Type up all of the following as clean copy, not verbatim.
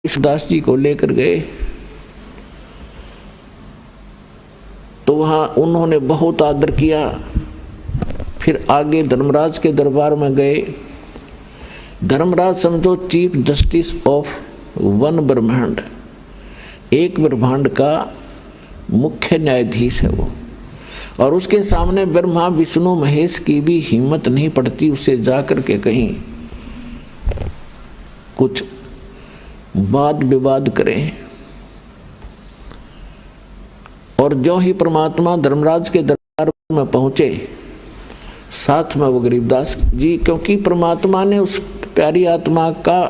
ईशदास जी को लेकर गए तो वहाँ उन्होंने बहुत आदर किया। फिर आगे धर्मराज के दरबार में गए। धर्मराज समझो चीफ जस्टिस ऑफ वन ब्रह्मांड, एक ब्रह्मांड का मुख्य न्यायाधीश है वो, और उसके सामने ब्रह्मा विष्णु महेश की भी हिम्मत नहीं पड़ती उससे जाकर के कहीं कुछ वाद विवाद करें। और जो ही परमात्मा धर्मराज के दरबार में पहुंचे, साथ में वो गरीबदास जी, क्योंकि परमात्मा ने उस प्यारी आत्मा का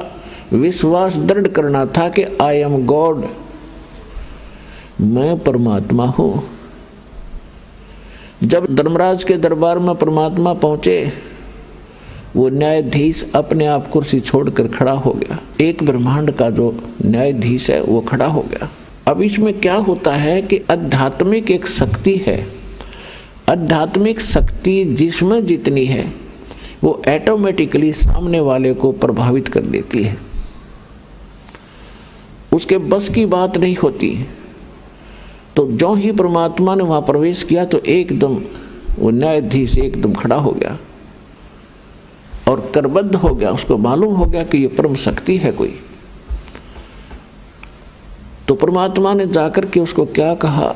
विश्वास दृढ़ करना था कि आई एम गॉड, मैं परमात्मा हूं। जब धर्मराज के दरबार में परमात्मा पहुंचे, वो न्यायाधीश अपने आप कुर्सी छोड़कर खड़ा हो गया। एक ब्रह्मांड का जो न्यायाधीश है वो खड़ा हो गया। अब इसमें क्या होता है कि आध्यात्मिक एक शक्ति है, आध्यात्मिक शक्ति जिसमें जितनी है वो ऑटोमेटिकली सामने वाले को प्रभावित कर देती है, उसके बस की बात नहीं होती। तो जो ही परमात्मा ने वहां प्रवेश किया तो एकदम वो न्यायाधीश एकदम खड़ा हो गया और करबद्ध हो गया। उसको मालूम हो गया कि ये परम शक्ति है कोई। तो परमात्मा ने जाकर के उसको क्या कहा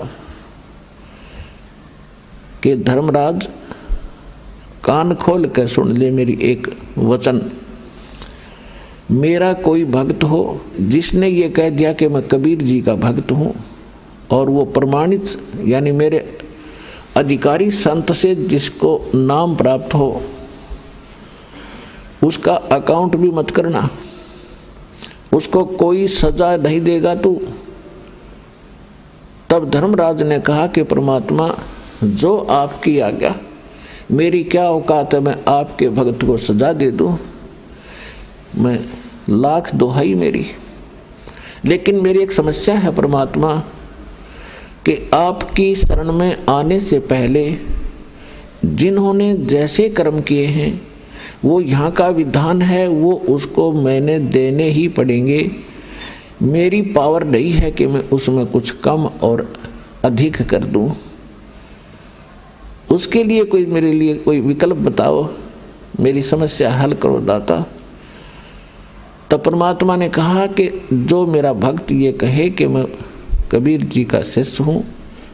कि धर्मराज कान खोल कर सुन ले मेरी एक वचन। मेरा कोई भक्त हो जिसने ये कह दिया कि मैं कबीर जी का भक्त हूँ, और वो प्रमाणित यानी मेरे अधिकारी संत से जिसको नाम प्राप्त हो, उसका अकाउंट भी मत करना, उसको कोई सजा नहीं देगा तू। तब धर्मराज ने कहा कि परमात्मा जो आपकी आज्ञा, मेरी क्या औकात है मैं आपके भक्त को सजा दे दूं, मैं लाख दुहाई मेरी। लेकिन मेरी एक समस्या है परमात्मा कि आपकी शरण में आने से पहले जिन्होंने जैसे कर्म किए हैं वो यहाँ का विधान है, वो उसको मैंने देने ही पड़ेंगे। मेरी पावर नहीं है कि मैं उसमें कुछ कम और अधिक कर दूं। उसके लिए कोई मेरे लिए कोई विकल्प बताओ, मेरी समस्या हल करो दाता। तब परमात्मा ने कहा कि जो मेरा भक्त ये कहे कि मैं कबीर जी का शिष्य हूँ,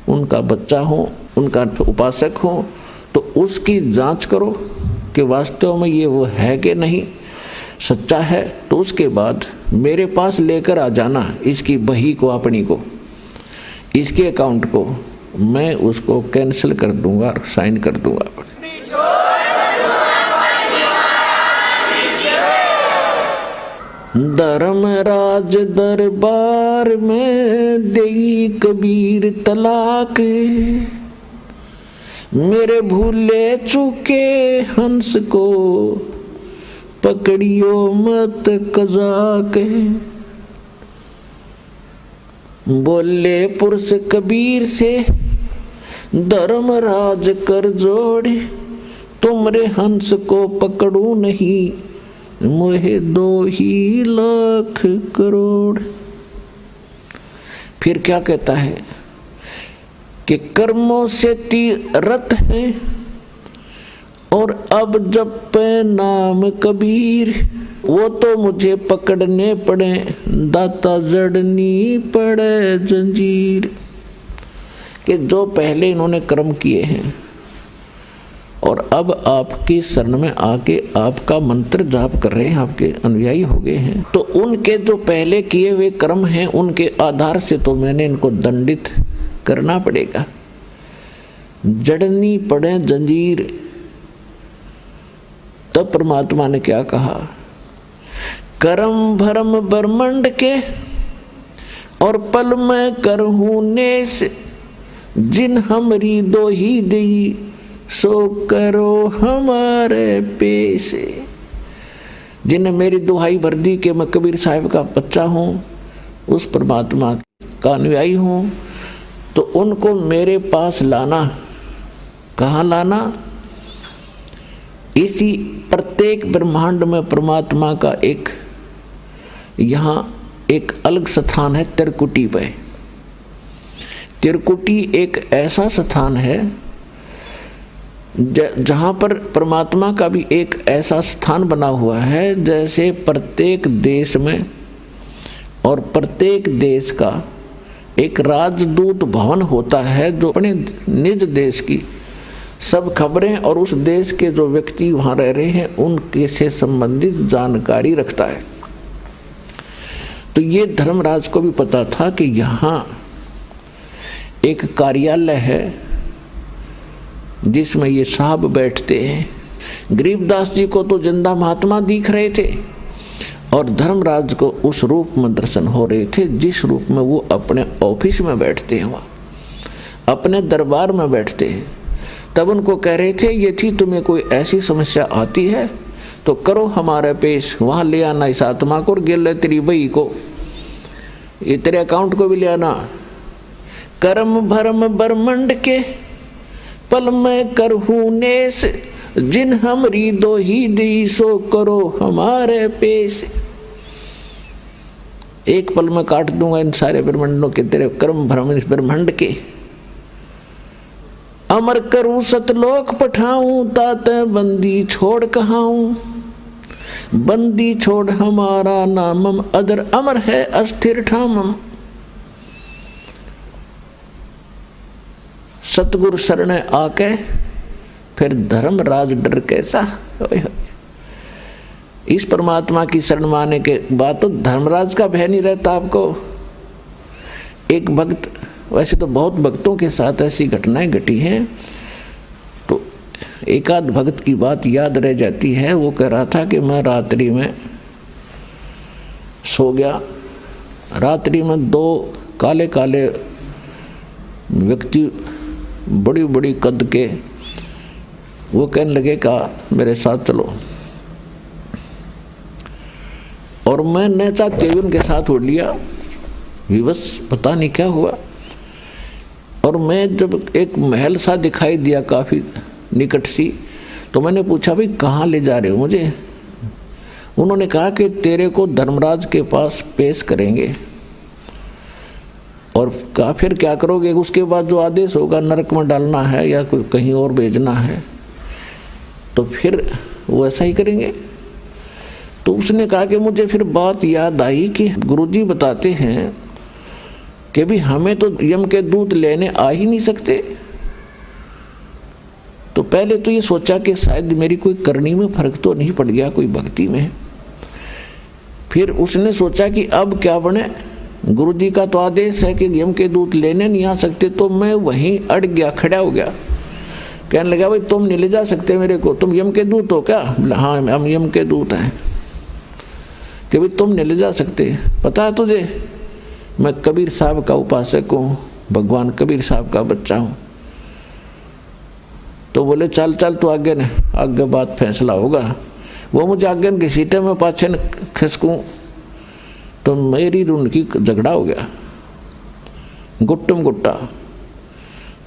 उनका बच्चा हूँ, उनका उपासक हूँ, तो उसकी जांच करो कि वास्तव में ये वो है कि नहीं, सच्चा है तो उसके बाद मेरे पास लेकर आ जाना इसकी बही को, अपनी को, इसके अकाउंट को मैं उसको कैंसिल कर दूंगा, साइन कर दूंगा। धर्मराज दरबार में देई कबीर तलाक, मेरे भूले चूके हंस को पकड़ियो मत कजाक। बोले पुरुष कबीर से धर्मराज कर जोड़े, तुमरे हंस को पकड़ू नहीं, मोहे 2 ही लाख करोड़। फिर क्या कहता है कि कर्मों से तीरथ है और अब जब पे नाम कबीर, वो तो मुझे पकड़ने पड़े, दाता जड़नी पड़े जंजीर। कि जो पहले इन्होंने कर्म किए हैं और अब आपकी शरण में आके आपका मंत्र जाप कर रहे हैं, आपके अनुयायी हो गए हैं, तो उनके जो पहले किए हुए कर्म हैं उनके आधार से तो मैंने इनको दंडित करना पड़ेगा, जड़नी पड़े जंजीर। तब परमात्मा ने क्या कहा, कर्म भरम ब्रह्मंड के और पल में करहूं नेस, जिन हमरी 2 ही दी, सो करो हमारे पेशे। जिन्हें मेरी दुहाई भर दी कि मैं कबीर साहिब का बच्चा हूँ, उस परमात्मा का अनुयायी हूँ, तो उनको मेरे पास लाना। कहाँ लाना? इसी प्रत्येक ब्रह्मांड में परमात्मा का एक यहाँ एक अलग स्थान है त्रिकुटी पे। त्रिकुटी एक ऐसा स्थान है जहाँ पर परमात्मा का भी एक ऐसा स्थान बना हुआ है, जैसे प्रत्येक देश में और प्रत्येक देश का एक राजदूत भवन होता है जो अपने निज देश की सब खबरें और उस देश के जो व्यक्ति वहाँ रह रहे हैं उनके से संबंधित जानकारी रखता है। तो ये धर्मराज को भी पता था कि यहाँ एक कार्यालय है जिसमें ये साहब बैठते हैं। गरीबदास जी को तो जिंदा महात्मा दिख रहे थे और धर्मराज को उस रूप में दर्शन हो रहे थे जिस रूप में वो अपने ऑफिस में बैठते हैं, वहाँ अपने दरबार में बैठते हैं। तब उनको कह रहे थे, ये थी तुम्हें कोई ऐसी समस्या आती है तो करो हमारे पेश, वहाँ ले आना इस आत्मा को और गिल तेरी बई को, ये तेरे अकाउंट को भी ले आना। कर्म भरम ब्रह्मंड के पल में करहूँ नेस, जिन हमरी दो ही दी सो करो हमारे पेश। एक पल में काट दूंगा इन सारे ब्रह्मंडों के, तेरे कर्म भ्रम इस ब्रह्मंड के। अमर करूं सतलोक पठाऊं, ताते बंदी छोड़ कहाऊं, बंदी छोड़ हमारा नामम, अदर अमर है अस्थिर ठामम। सतगुरु शरण आके फिर धर्मराज डर कैसा। इस परमात्मा की शरण माने के बाद तो धर्मराज का भय नहीं रहता आपको। एक भक्त, वैसे तो बहुत भक्तों के साथ ऐसी घटनाएं घटी हैं, तो एक आध भक्त की बात याद रह जाती है। वो कह रहा था कि मैं रात्रि में सो गया, रात्रि में दो काले काले व्यक्ति बड़ी बड़ी कद के वो कहने लगे का मेरे साथ चलो, और मैं न चाहते हुए उनके साथ उड़ लिया, विवश पता नहीं क्या हुआ। और मैं जब एक महल सा दिखाई दिया काफ़ी निकट सी, तो मैंने पूछा भाई कहाँ ले जा रहे हो मुझे। उन्होंने कहा कि तेरे को धर्मराज के पास पेश करेंगे, और कहा फिर क्या करोगे, उसके बाद जो आदेश होगा नरक में डालना है या कहीं और भेजना है तो फिर वो ऐसा ही करेंगे। तो उसने कहा कि मुझे फिर बात याद आई कि गुरुजी बताते हैं कि भी हमें तो यम के दूत लेने आ ही नहीं सकते। तो पहले तो ये सोचा कि शायद मेरी कोई करनी में फर्क तो नहीं पड़ गया, कोई भक्ति में। फिर उसने सोचा कि अब क्या बने, गुरुजी का तो आदेश है कि यम के दूत लेने नहीं आ सकते। तो मैं वहीं अड़ गया, खड़ा हो गया। कहने लगा भाई तुम नहीं ले जा सकते मेरे को, तुम यम के दूत हो क्या? हाँ हम यम के दूत हैं। कि भाई तुम नहीं ले जा सकते, पता है तुझे मैं कबीर साहब का उपासक हूँ, भगवान कबीर साहब का बच्चा हूँ। तो बोले चल चल तो आगे न, आगे बात फैसला होगा। वो मुझे आगे की सीटें में पाछे न खिसकूँ तो मेरी उनकी झगड़ा हो गया, गुट्टम गुट्टा।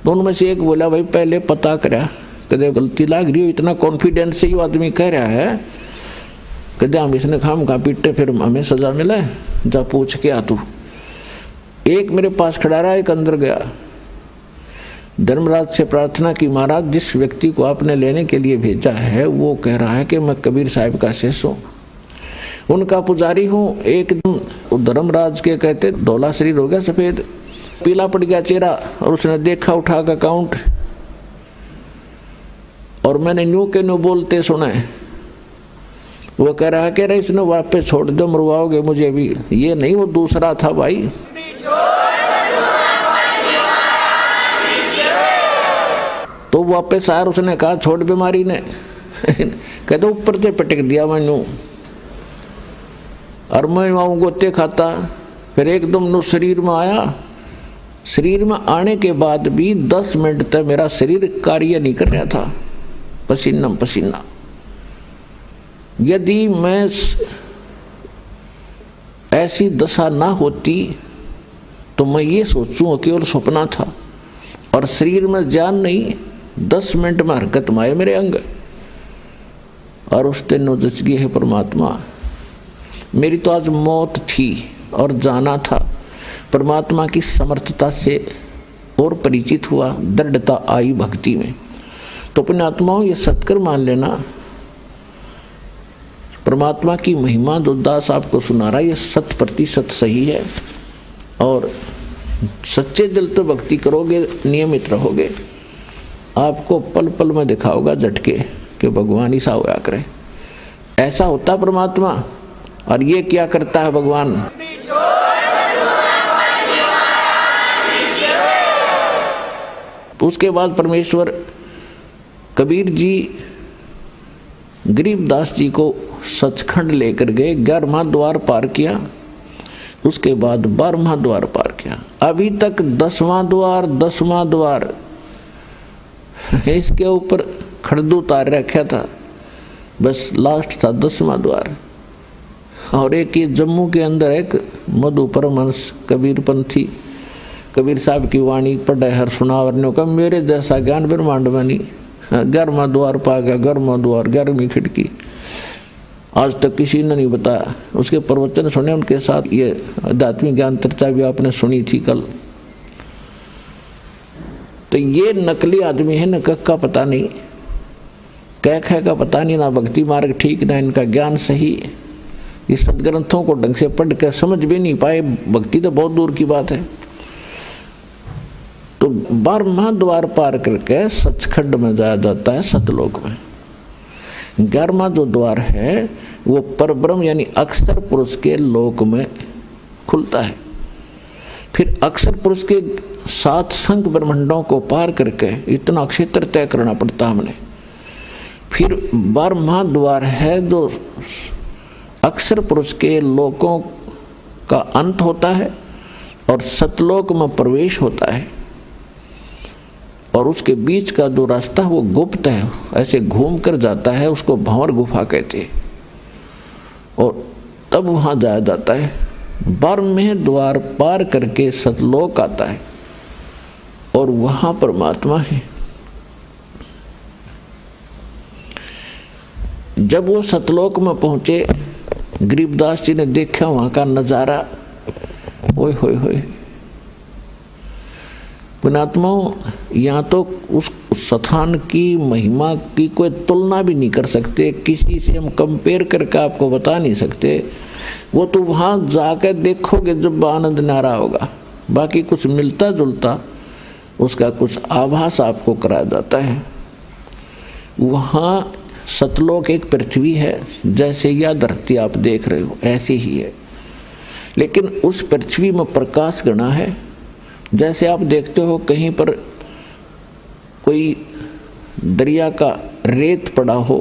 दोनों में से एक बोला भाई पहले पता करा, कदे गलती लाग रही हो, इतना कॉन्फिडेंस से ही आदमी कह रहा है, कदे हम इसने खाम खा पीटे फिर हमें सजा मिला है, जा पूछ के आ तू। एक मेरे पास खड़ा रहा, एक अंदर गया। धर्मराज से प्रार्थना की, महाराज जिस व्यक्ति को आपने लेने के लिए भेजा है वो कह रहा है कि मैं कबीर साहब का शिष्य हूँ, उनका पुजारी हूँ। एकदम धर्मराज के कहते धौला शरीर हो गया, सफेद पीला पड़ गया चेहरा, और उसने देखा उठा का अकाउंट, और मैंने न्यू के न्यू बोलते सुने। वो कह रहा है कि इसने वापस छोड़ दो, मरवाओगे मुझे भी। ये नहीं, वो दूसरा था भाई। तो वापस आया, उसने कहा छोड़ बीमारी ने कहते ऊपर से पटक दिया मैनू, और मैं वहाँ गोते खाता। फिर एकदम नो शरीर में आया। शरीर में आने के बाद भी 10 मिनट तक मेरा शरीर कार्य नहीं कर रहा था, पसीना पसीना। यदि मैं ऐसी दशा ना होती तो मैं ये सोचूं केवल सपना था, और शरीर में जान नहीं, 10 मिनट में हरकत में आए मेरे अंग। और उस दिन जच गई है परमात्मा। मेरी तो आज मौत थी, और जाना था, परमात्मा की समर्थता से और परिचित हुआ, दृढ़ता आई भक्ति में। तो अपने आत्माओं ये सत्कर मान लेना, परमात्मा की महिमा जो दास आपको सुना रहा है ये 100% सही है। और सच्चे दिल तो भक्ति करोगे, नियमित रहोगे, आपको पल पल में दिखाओगा झटके कि भगवान ही सा होया करे। ऐसा होता परमात्मा। और ये क्या करता है भगवान? उसके बाद परमेश्वर कबीर जी गरीबदास जी को सचखंड लेकर गए, 11वां द्वार पार किया, उसके बाद 12वां द्वार पार किया। अभी तक 10वां द्वार इसके ऊपर खड़दू उतार रखा था, बस लास्ट था 10वां द्वार। और एक ये जम्मू के अंदर एक मधु परमहंस कबीर पंथी, कबीर साहब की वाणी पढ़े हर सुनावर ने कहा मेरे जैसा ज्ञान ब्रह्मांड में नहीं। 11वां द्वार पा गया, 11वां द्वार, 11वीं खिड़की, आज तक किसी ने नहीं बताया। उसके प्रवचन सुने, उनके साथ ये आध्यात्मिक ज्ञान चर्चा भी आपने सुनी थी कल। तो ये नकली आदमी है, न कख का पता नहीं, कह ख का पता नहीं, ना भक्ति मार्ग ठीक, ना इनका ज्ञान सही। ये सदग्रंथों को ढंग से पढ़ कर समझ भी नहीं पाए, भक्ति तो बहुत दूर की बात है। तो 12वां द्वार पार करके सचखंड में जाया जाता है, सतलोक में। 11वां जो द्वार है वो परब्रह्म यानी अक्षर पुरुष के लोक में खुलता है। फिर अक्षर पुरुष के 7 संख ब्रह्मांडों को पार करके इतना क्षेत्र तय करना पड़ता हमने। फिर 12वां द्वार है जो अक्षर पुरुष के लोकों का अंत होता है और सतलोक में प्रवेश होता है। और उसके बीच का जो रास्ता वो गुप्त है, ऐसे घूम कर जाता है, उसको भंवर गुफा कहते हैं। और तब वहाँ जाया जाता है। 12वें द्वार पार करके सतलोक आता है और वहाँ परमात्मा है। जब वो सतलोक में पहुँचे, गरीबदास जी ने देखा वहाँ का नज़ारा, ओए होए होए। पुणात्माओं, यहाँ तो उस स्थान की महिमा की कोई तुलना भी नहीं कर सकते, किसी से हम कंपेयर करके आपको बता नहीं सकते। वो तो वहाँ जाकर देखोगे जब आनंद न्यारा होगा। बाकी कुछ मिलता जुलता उसका कुछ आभास आपको कराया जाता है। वहाँ सतलोक एक पृथ्वी है, जैसे यह धरती आप देख रहे हो ऐसी ही है, लेकिन उस पृथ्वी में प्रकाश गणा है। जैसे आप देखते हो कहीं पर कोई दरिया का रेत पड़ा हो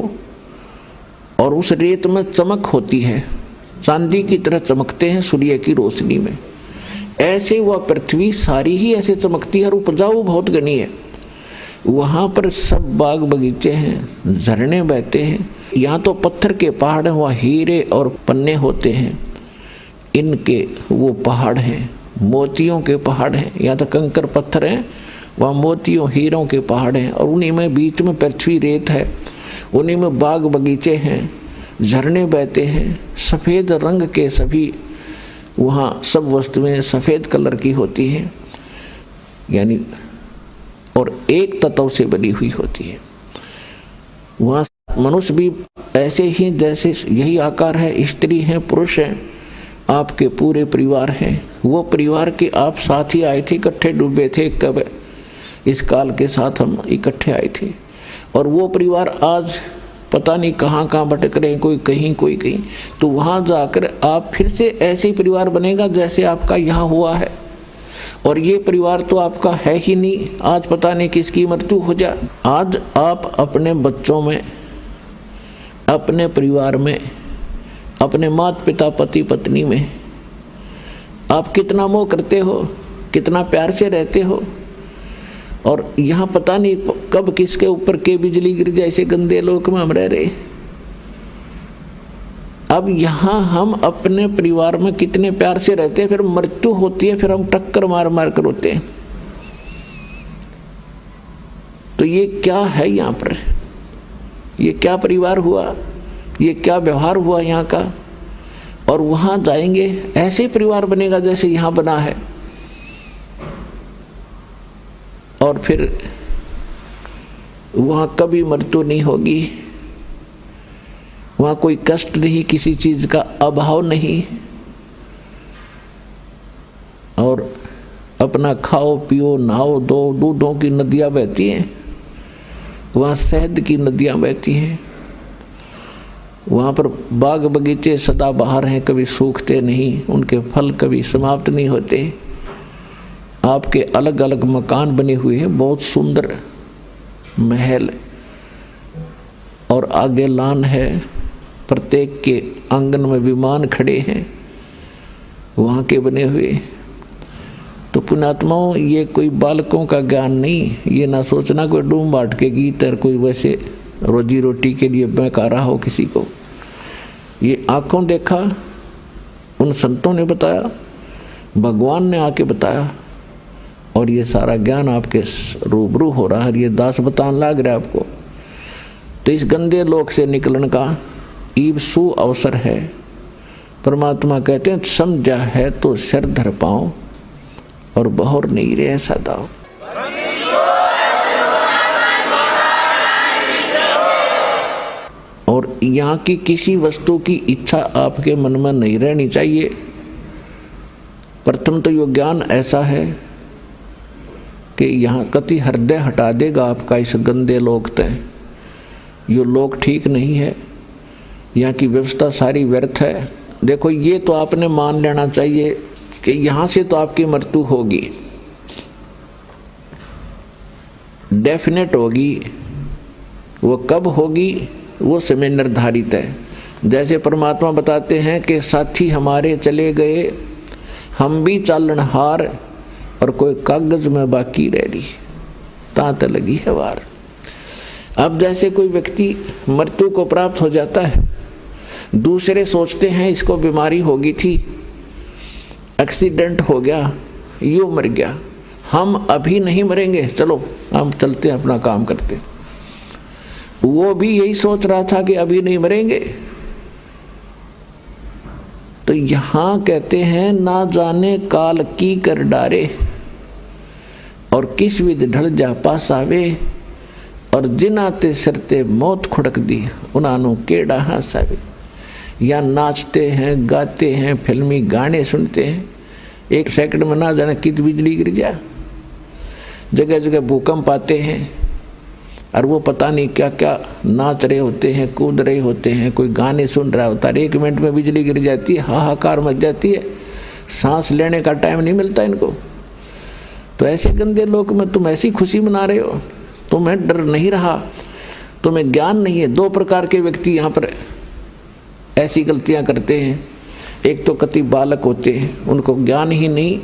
और उस रेत में चमक होती है, चांदी की तरह चमकते हैं सूर्य की रोशनी में, ऐसे वह पृथ्वी सारी ही ऐसे चमकती है और उपजाऊ बहुत घनी है। वहाँ पर सब बाग बगीचे हैं, झरने बहते हैं। यहाँ तो पत्थर के पहाड़ हैं, वहाँ हीरे और पन्ने होते हैं। इनके वो पहाड़ हैं, मोतियों के पहाड़ हैं। यहाँ तो कंकर पत्थर हैं, वहाँ मोतियों हीरों के पहाड़ हैं। और उन्हीं में बीच में पृथ्वी रेत है, उन्हीं में बाग बगीचे हैं, झरने बहते हैं। सफ़ेद रंग के सभी वहाँ सब वस्तुएं सफ़ेद कलर की होती हैं, यानी और एक तत्व से बनी हुई होती है। वहाँ मनुष्य भी ऐसे ही जैसे यही आकार है, स्त्री हैं, पुरुष हैं, आपके पूरे परिवार हैं। वो परिवार के आप साथ ही आए थे, इकट्ठे डूबे थे, कब इस काल के साथ हम इकट्ठे आए थे। और वो परिवार आज पता नहीं कहाँ कहाँ भटक रहे हैं, कोई कहीं कोई कहीं। तो वहाँ जाकर आप फिर से ऐसे ही परिवार बनेगा जैसे आपका यहाँ हुआ है। और ये परिवार तो आपका है ही नहीं, आज पता नहीं किसकी मृत्यु हो जाए। आज आप अपने बच्चों में, अपने परिवार में, अपने माता पिता पति पत्नी में आप कितना मोह करते हो, कितना प्यार से रहते हो। और यहाँ पता नहीं कब किसके ऊपर के बिजली गिर जाए, ऐसे गंदे लोक में हम रह रहे। अब यहाँ हम अपने परिवार में कितने प्यार से रहते हैं, फिर मृत्यु होती है, फिर हम टक्कर मार मार कर रोते हैं। तो ये क्या है यहाँ पर, ये क्या परिवार हुआ, ये क्या व्यवहार हुआ यहाँ का। और वहां जाएंगे ऐसे परिवार बनेगा जैसे यहां बना है, और फिर वहां कभी मृत्यु नहीं होगी, वहां कोई कष्ट नहीं, किसी चीज का अभाव नहीं, और अपना खाओ पियो नहाओ दो, दूधों की नदियां बहती हैं, वहाँ शहद की नदियाँ बहती हैं, वहाँ पर बाग बगीचे सदा बहार हैं, कभी सूखते नहीं, उनके फल कभी समाप्त नहीं होते। आपके अलग अलग मकान बने हुए हैं, बहुत सुंदर महल, और आगे लान है, प्रत्येक के आंगन में विमान खड़े हैं वहाँ के बने हुए। तो पुण्यात्माओं, ये कोई बालकों का ज्ञान नहीं, ये ना सोचना कोई डूम बाट के गीत है, कोई वैसे रोजी रोटी के लिए बहका रहा हो किसी को। ये आंखों देखा उन संतों ने बताया, भगवान ने आके बताया, और ये सारा ज्ञान आपके रूबरू हो रहा है, ये दास बतान लाग रहा है आपको। तो इस गंदे लोक से निकलने का ईब सु अवसर है। परमात्मा कहते हैं समझा है तो सिर धर पाओ, और बहुर नहीं रहे सदाओ। और यहाँ की किसी वस्तु की इच्छा आपके मन में नहीं रहनी चाहिए। प्रथम तो यो ज्ञान ऐसा है कि यहाँ कति हृदय हटा देगा आपका इस गंदे लोक तय। यो लोक ठीक नहीं है, यहाँ की व्यवस्था सारी व्यर्थ है। देखो, ये तो आपने मान लेना चाहिए कि यहाँ से तो आपकी मृत्यु होगी, डेफिनेट होगी। वो कब होगी वो समय निर्धारित है। जैसे परमात्मा बताते हैं कि साथी हमारे चले गए, हम भी चालनहार, और कोई कागज में बाकी रह रही, तांत लगी है वार। अब जैसे कोई व्यक्ति मृत्यु को प्राप्त हो जाता है, दूसरे सोचते हैं इसको बीमारी होगी थी, एक्सीडेंट हो गया, यूँ मर गया, हम अभी नहीं मरेंगे, चलो हम चलते हैं अपना काम करते। वो भी यही सोच रहा था कि अभी नहीं मरेंगे। तो यहाँ कहते हैं ना जाने काल की कर डारे, और किस विध ढल जा पास आवे, और जिनाते सरते मौत खुड़क दी, उनानो केड़ा हासावे। या नाचते हैं, गाते हैं, फिल्मी गाने सुनते हैं, एक सेकंड में ना जाने कित बिजली गिर जा, जगह जगह भूकंप आते हैं, और वो पता नहीं क्या क्या नाच रहे होते हैं, कूद रहे होते हैं, कोई गाने सुन रहा होता है, 1 मिनट में बिजली गिर जाती है, हाहाकार मच जाती है, सांस लेने का टाइम नहीं मिलता इनको। तो ऐसे गंदे लोक में तुम ऐसी खुशी मना रहे हो, तुम्हें डर नहीं रहा, तुम्हें ज्ञान नहीं है। 2 प्रकार के व्यक्ति यहाँ पर ऐसी गलतियाँ करते हैं। एक तो कति बालक होते हैं, उनको ज्ञान ही नहीं,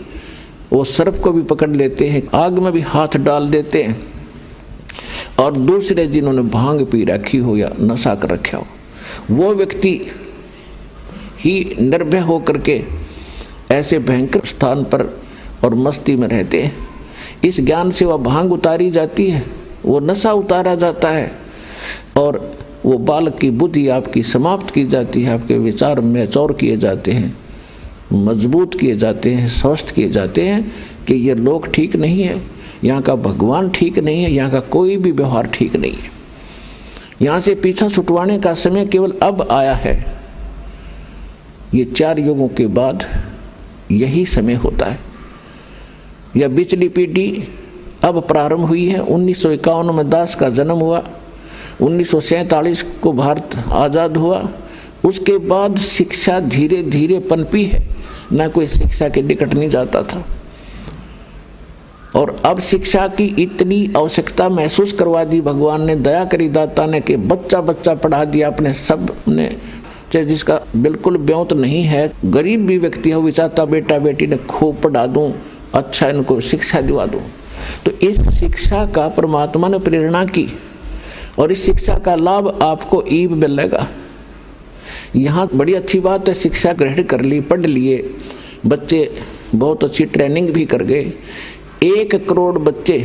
वो सर्प को भी पकड़ लेते हैं, आग में भी हाथ डाल देते हैं। और दूसरे जिन्होंने भांग पी रखी हो या नशा कर रखा हो, वो व्यक्ति ही निर्भय हो करके ऐसे भयंकर स्थान पर और मस्ती में रहते हैं। इस ज्ञान से वह भांग उतारी जाती है, वो नशा उतारा जाता है, और वो बालक की बुद्धि आपकी समाप्त की जाती है, आपके विचार मैच्योर किए जाते हैं, मजबूत किए जाते हैं, स्वस्थ किए जाते हैं कि ये लोक ठीक नहीं है, यहाँ का भगवान ठीक नहीं है, यहाँ का कोई भी व्यवहार ठीक नहीं है। यहाँ से पीछा छुटवाने का समय केवल अब आया है। ये 4 युगों के बाद यही समय होता है। यह बिचली पीढ़ी अब प्रारंभ हुई है। 1951 में दास का जन्म हुआ, 1947 को भारत आज़ाद हुआ। उसके बाद शिक्षा धीरे धीरे पनपी है, ना कोई शिक्षा के निकट नहीं जाता था। और अब शिक्षा की इतनी आवश्यकता महसूस करवा दी भगवान ने, दया करी दाता ने, कि बच्चा बच्चा पढ़ा दिया अपने सब ने। चाहे जिसका बिल्कुल ब्योत नहीं है, गरीब भी व्यक्ति हो, विचारता बेटा बेटी ने खूब पढ़ा दूं, अच्छा इनको शिक्षा दिवा दूं। तो इस शिक्षा का परमात्मा ने प्रेरणा की, और इस शिक्षा का लाभ आपको ईब मिलेगा। यहाँ बड़ी अच्छी बात है, शिक्षा ग्रहण कर ली, पढ़ लिए बच्चे, बहुत अच्छी ट्रेनिंग भी कर गए। 1 करोड़ बच्चे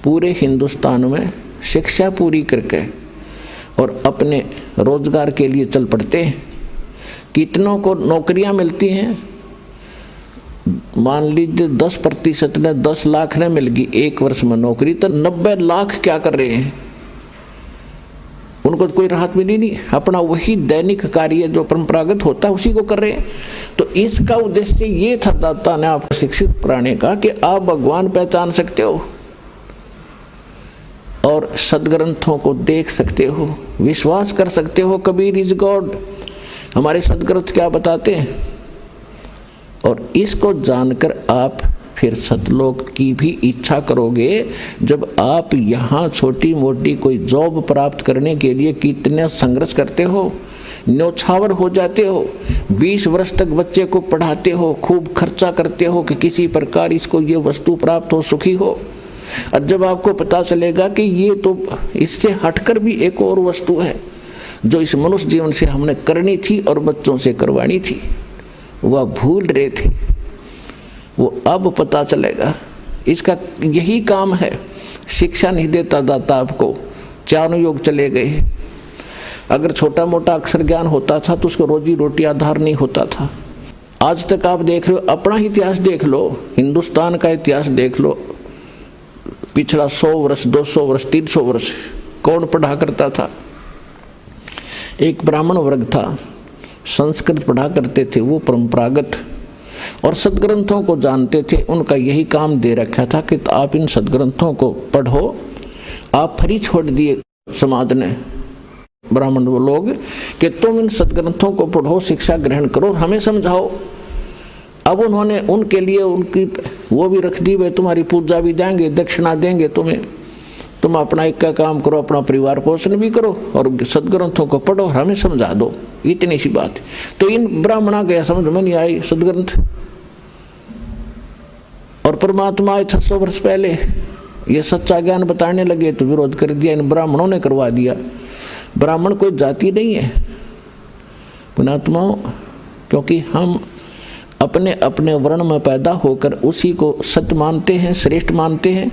पूरे हिंदुस्तान में शिक्षा पूरी करके और अपने रोजगार के लिए चल पड़ते हैं। कितनों को नौकरियां मिलती हैं? मान लीजिए 10% ने 10 लाख ने मिल गई 1 वर्ष में नौकरी, तो 90 लाख क्या कर रहे हैं? उनको तो कोई राहत मिली नहीं, अपना वही दैनिक कार्य जो परंपरागत होता है उसी को कर रहे हैं। तो इसका उद्देश्य ये था दाता ने आपको शिक्षित कराने का कि आप भगवान पहचान सकते हो और सदग्रंथों को देख सकते हो, विश्वास कर सकते हो कबीर इज गॉड, हमारे सदग्रंथ क्या बताते हैं। और इसको जानकर आप फिर सतलोक की भी इच्छा करोगे। जब आप यहाँ छोटी मोटी कोई जॉब प्राप्त करने के लिए कितने संघर्ष करते हो, न्यौछावर हो जाते हो, 20 वर्ष तक बच्चे को पढ़ाते हो, खूब खर्चा करते हो कि किसी प्रकार इसको ये वस्तु प्राप्त हो, सुखी हो। और जब आपको पता चलेगा कि ये तो इससे हटकर भी एक और वस्तु है जो इस मनुष्य जीवन से हमने करनी थी और बच्चों से करवानी थी, वह भूल रहे थे, वो अब पता चलेगा। इसका यही काम है। शिक्षा नहीं देता दाता आपको, चारों योग चले गए। अगर छोटा मोटा अक्षर ज्ञान होता था तो उसको रोजी रोटी आधार नहीं होता था। आज तक आप देख रहे हो, अपना इतिहास देख लो, हिंदुस्तान का इतिहास देख लो, पिछला 100 वर्ष 200 वर्ष 300 वर्ष कौन पढ़ा करता था? एक ब्राह्मण वर्ग था, संस्कृत पढ़ा करते थे, वो परंपरागत और सदग्रंथों को जानते थे। उनका यही काम दे रखा था कि आप इन सदग्रंथों को पढ़ो। आप फ्री छोड़ दिए समाज ने, ब्राह्मण वो लोग, कि तुम इन सदग्रंथों को पढ़ो, शिक्षा ग्रहण करो और हमें समझाओ। अब उन्होंने उनके लिए उनकी वो भी रख दी, वे तुम्हारी पूजा भी देंगे, दक्षिणा देंगे तुम्हें, तुम अपना एक का काम करो, अपना परिवार पोषण भी करो और सदग्रंथों को पढ़ो और हमें समझा दो, इतनी सी बात। तो इन ब्राह्मणा गया समझ में नहीं आई सदग्रंथ। और परमात्मा आए 600 वर्ष पहले, ये सच्चा ज्ञान बताने लगे तो विरोध कर दिया, इन ब्राह्मणों ने करवा दिया। ब्राह्मण कोई जाति नहीं है पुणात्माओं, क्योंकि हम अपने अपने वर्ण में पैदा होकर उसी को सत्य मानते हैं, श्रेष्ठ मानते हैं।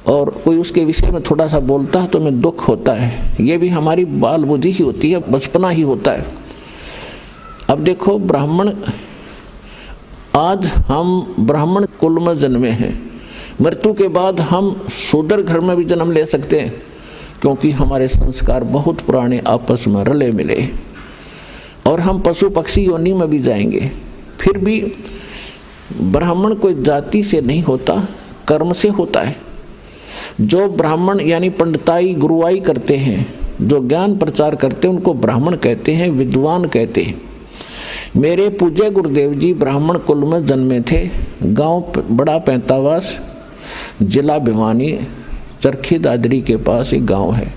और कोई उसके विषय में थोड़ा सा बोलता है तो हमें दुख होता है। ये भी हमारी बाल बुद्धि ही होती है, बचपना ही होता है। अब देखो, ब्राह्मण, आज हम ब्राह्मण कुल में जन्मे हैं, मृत्यु के बाद हम शूद्र घर में भी जन्म ले सकते हैं, क्योंकि हमारे संस्कार बहुत पुराने आपस में रले मिले। और हम पशु पक्षी योनि में भी जाएंगे। फिर भी ब्राह्मण कोई जाति से नहीं होता, कर्म से होता है। जो ब्राह्मण यानी पंडिताई गुरुआई करते हैं, जो ज्ञान प्रचार करते हैं, उनको ब्राह्मण कहते हैं, विद्वान कहते हैं। मेरे पूज्य गुरुदेव जी ब्राह्मण कुल में जन्मे थे। गांव बड़ा पैंतावास, जिला भिवानी, चरखी दादरी के पास एक गांव है।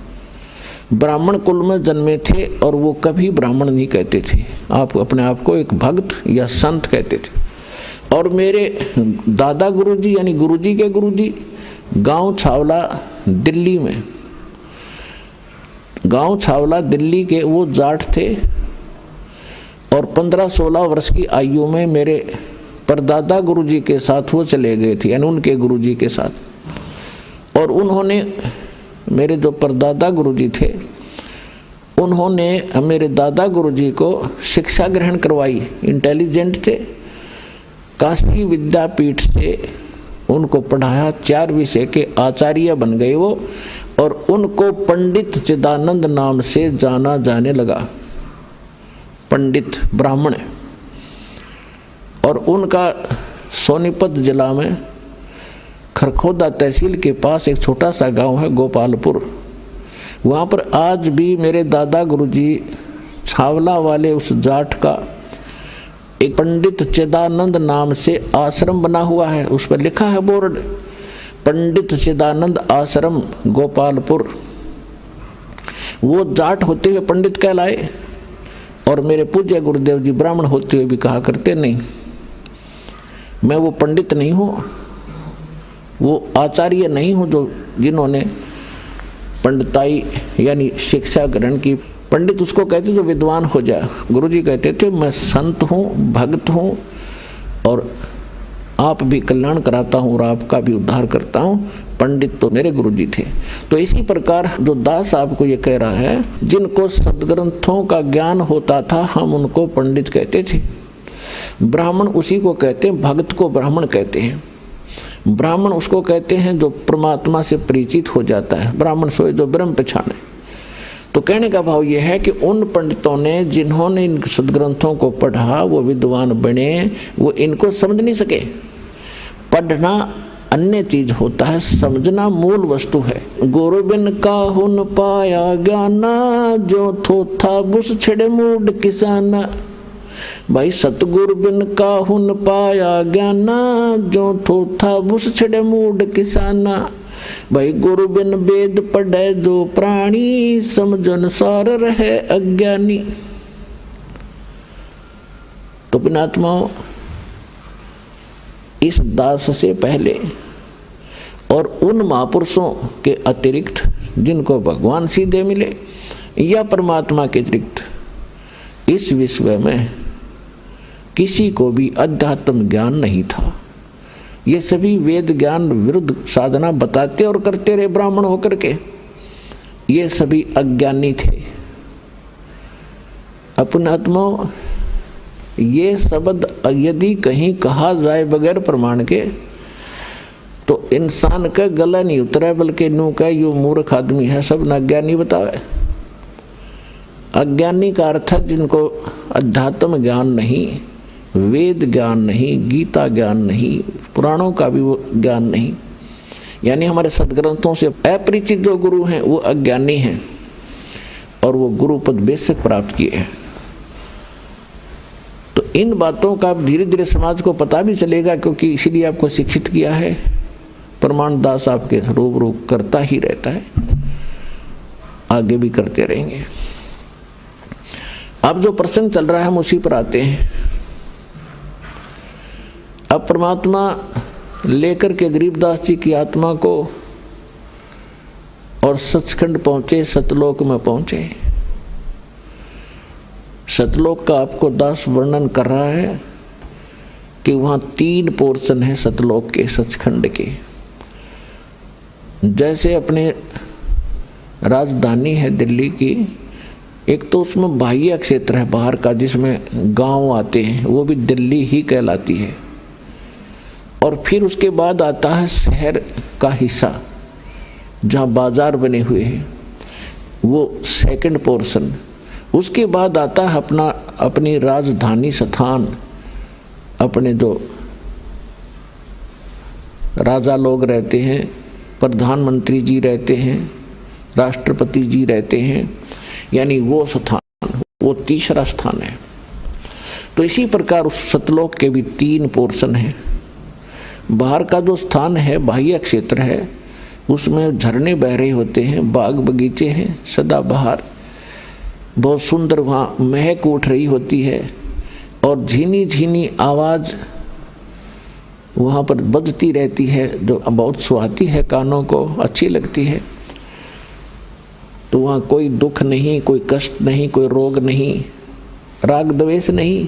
ब्राह्मण कुल में जन्मे थे और वो कभी ब्राह्मण नहीं कहते थे, आप अपने आप को एक भक्त या संत कहते थे। और मेरे दादा गुरुजी यानी गुरुजी के गुरुजी गांव छावला दिल्ली में, गांव छावला दिल्ली के वो जाट थे। और 15-16 वर्ष की आयु में मेरे परदादा गुरुजी के साथ वो चले गए थे, यानी उनके गुरुजी के साथ। और उन्होंने, मेरे जो परदादा गुरुजी थे, उन्होंने मेरे दादा गुरुजी को शिक्षा ग्रहण करवाई। इंटेलिजेंट थे, काशी विद्यापीठ से उनको पढ़ाया, 4 विषय के आचार्य बन गए वो। और उनको पंडित चिदानंद नाम से जाना जाने लगा, पंडित ब्राह्मण। और उनका सोनीपत जिला में खरखोदा तहसील के पास एक छोटा सा गांव है गोपालपुर। वहाँ पर आज भी मेरे दादा गुरुजी छावला वाले उस जाट का एक पंडित चिदानंद नाम से आश्रम बना हुआ है। उस पर लिखा है बोर्ड, पंडित चिदानंद आश्रम गोपालपुर। वो जाट होते हुए पंडित कहलाए। और मेरे पूज्य गुरुदेव जी ब्राह्मण होते हुए भी कहा करते, नहीं मैं वो पंडित नहीं हूँ, वो आचार्य नहीं हूँ जो जिन्होंने पंडिताई यानी शिक्षा ग्रहण की। पंडित उसको कहते जो विद्वान हो जाए। गुरुजी कहते थे मैं संत हूँ, भक्त हूँ और आप भी कल्याण कराता हूँ और आपका भी उद्धार करता हूँ। पंडित तो मेरे गुरु जी थे। तो इसी प्रकार जो दास आपको ये कह रहा है, जिनको सदग्रंथों का ज्ञान होता था हम उनको पंडित कहते थे। ब्राह्मण उसी को कहते हैं, भक्त को ब्राह्मण कहते हैं। ब्राह्मण उसको कहते हैं जो परमात्मा से परिचित हो जाता है। ब्राह्मण सोए जो ब्रह्म पहचाने। तो कहने का भाव यह है कि उन पंडितों ने जिन्होंने इन सदग्रंथों को पढ़ा वो विद्वान बने, वो इनको समझ नहीं सके। पढ़ना अन्य चीज होता है, समझना मूल वस्तु है। गुरु बिन काहुन पाया ज्ञाना, जो थोथा बुस छिड़े मूड किसाना। भाई सतगुरु बिन काहुन पाया ज्ञाना, जो थोथा बुस छिड़े मूड किसाना। भाई गुरु बिन वेद पढ़े जो प्राणी, समझन सार रहे अज्ञानी। तो पुण्यात्माओं, इस दास से पहले और उन महापुरुषों के अतिरिक्त जिनको भगवान सीधे मिले या परमात्मा के अतिरिक्त इस विश्व में किसी को भी अध्यात्म ज्ञान नहीं था। ये सभी वेद ज्ञान विरुद्ध साधना बताते और करते रहे ब्राह्मण होकर के। ये सभी अज्ञानी थे। अपनात्माओं, ये शब्द यदि कहीं कहा जाए बगैर प्रमाण के तो इंसान का गला नहीं उतरा, बल्कि नू का यो मूर्ख आदमी है, सब न अज्ञानी बतावे। अज्ञानी का अर्थ है जिनको अध्यात्म ज्ञान नहीं, वेद ज्ञान नहीं, गीता ज्ञान नहीं, पुराणों का भी वो ज्ञान नहीं। यानी हमारे सदग्रंथों से अपरिचित जो गुरु हैं वो अज्ञानी हैं और वो गुरु पद बेशक प्राप्त किए हैं। तो इन बातों का धीरे धीरे समाज को पता भी चलेगा, क्योंकि इसीलिए आपको शिक्षित किया है। प्रमाण दास आपके रूबरू करता ही रहता है, आगे भी करते रहेंगे। अब जो प्रसंग चल रहा है हम उसी पर आते हैं। अब परमात्मा लेकर के गरीबदास जी की आत्मा को और सचखंड पहुंचे, सतलोक में पहुंचे। सतलोक का आपको दास वर्णन कर रहा है कि वहाँ 3 पोर्शन है सतलोक के, सचखंड के। जैसे अपने राजधानी है दिल्ली की, एक तो उसमें बाह्य क्षेत्र है बाहर का जिसमें गांव आते हैं, वो भी दिल्ली ही कहलाती है। और फिर उसके बाद आता है शहर का हिस्सा जहाँ बाजार बने हुए हैं, वो सेकंड पोर्शन। उसके बाद आता है अपनी राजधानी स्थान, अपने जो राजा लोग रहते हैं, प्रधानमंत्री जी रहते हैं, राष्ट्रपति जी रहते हैं, यानी वो स्थान, वो तीसरा स्थान है। तो इसी प्रकार उस सतलोक के भी 3 पोर्शन हैं। बाहर का जो स्थान है, बाह्य क्षेत्र है, उसमें झरने बह रहे होते हैं, बाग बगीचे हैं सदा बहार, बहुत सुंदर वहाँ महक उठ रही होती है और झीनी झीनी आवाज़ वहाँ पर बजती रहती है जो बहुत सुहाती है, कानों को अच्छी लगती है। तो वहाँ कोई दुख नहीं, कोई कष्ट नहीं, कोई रोग नहीं, राग द्वेष नहीं,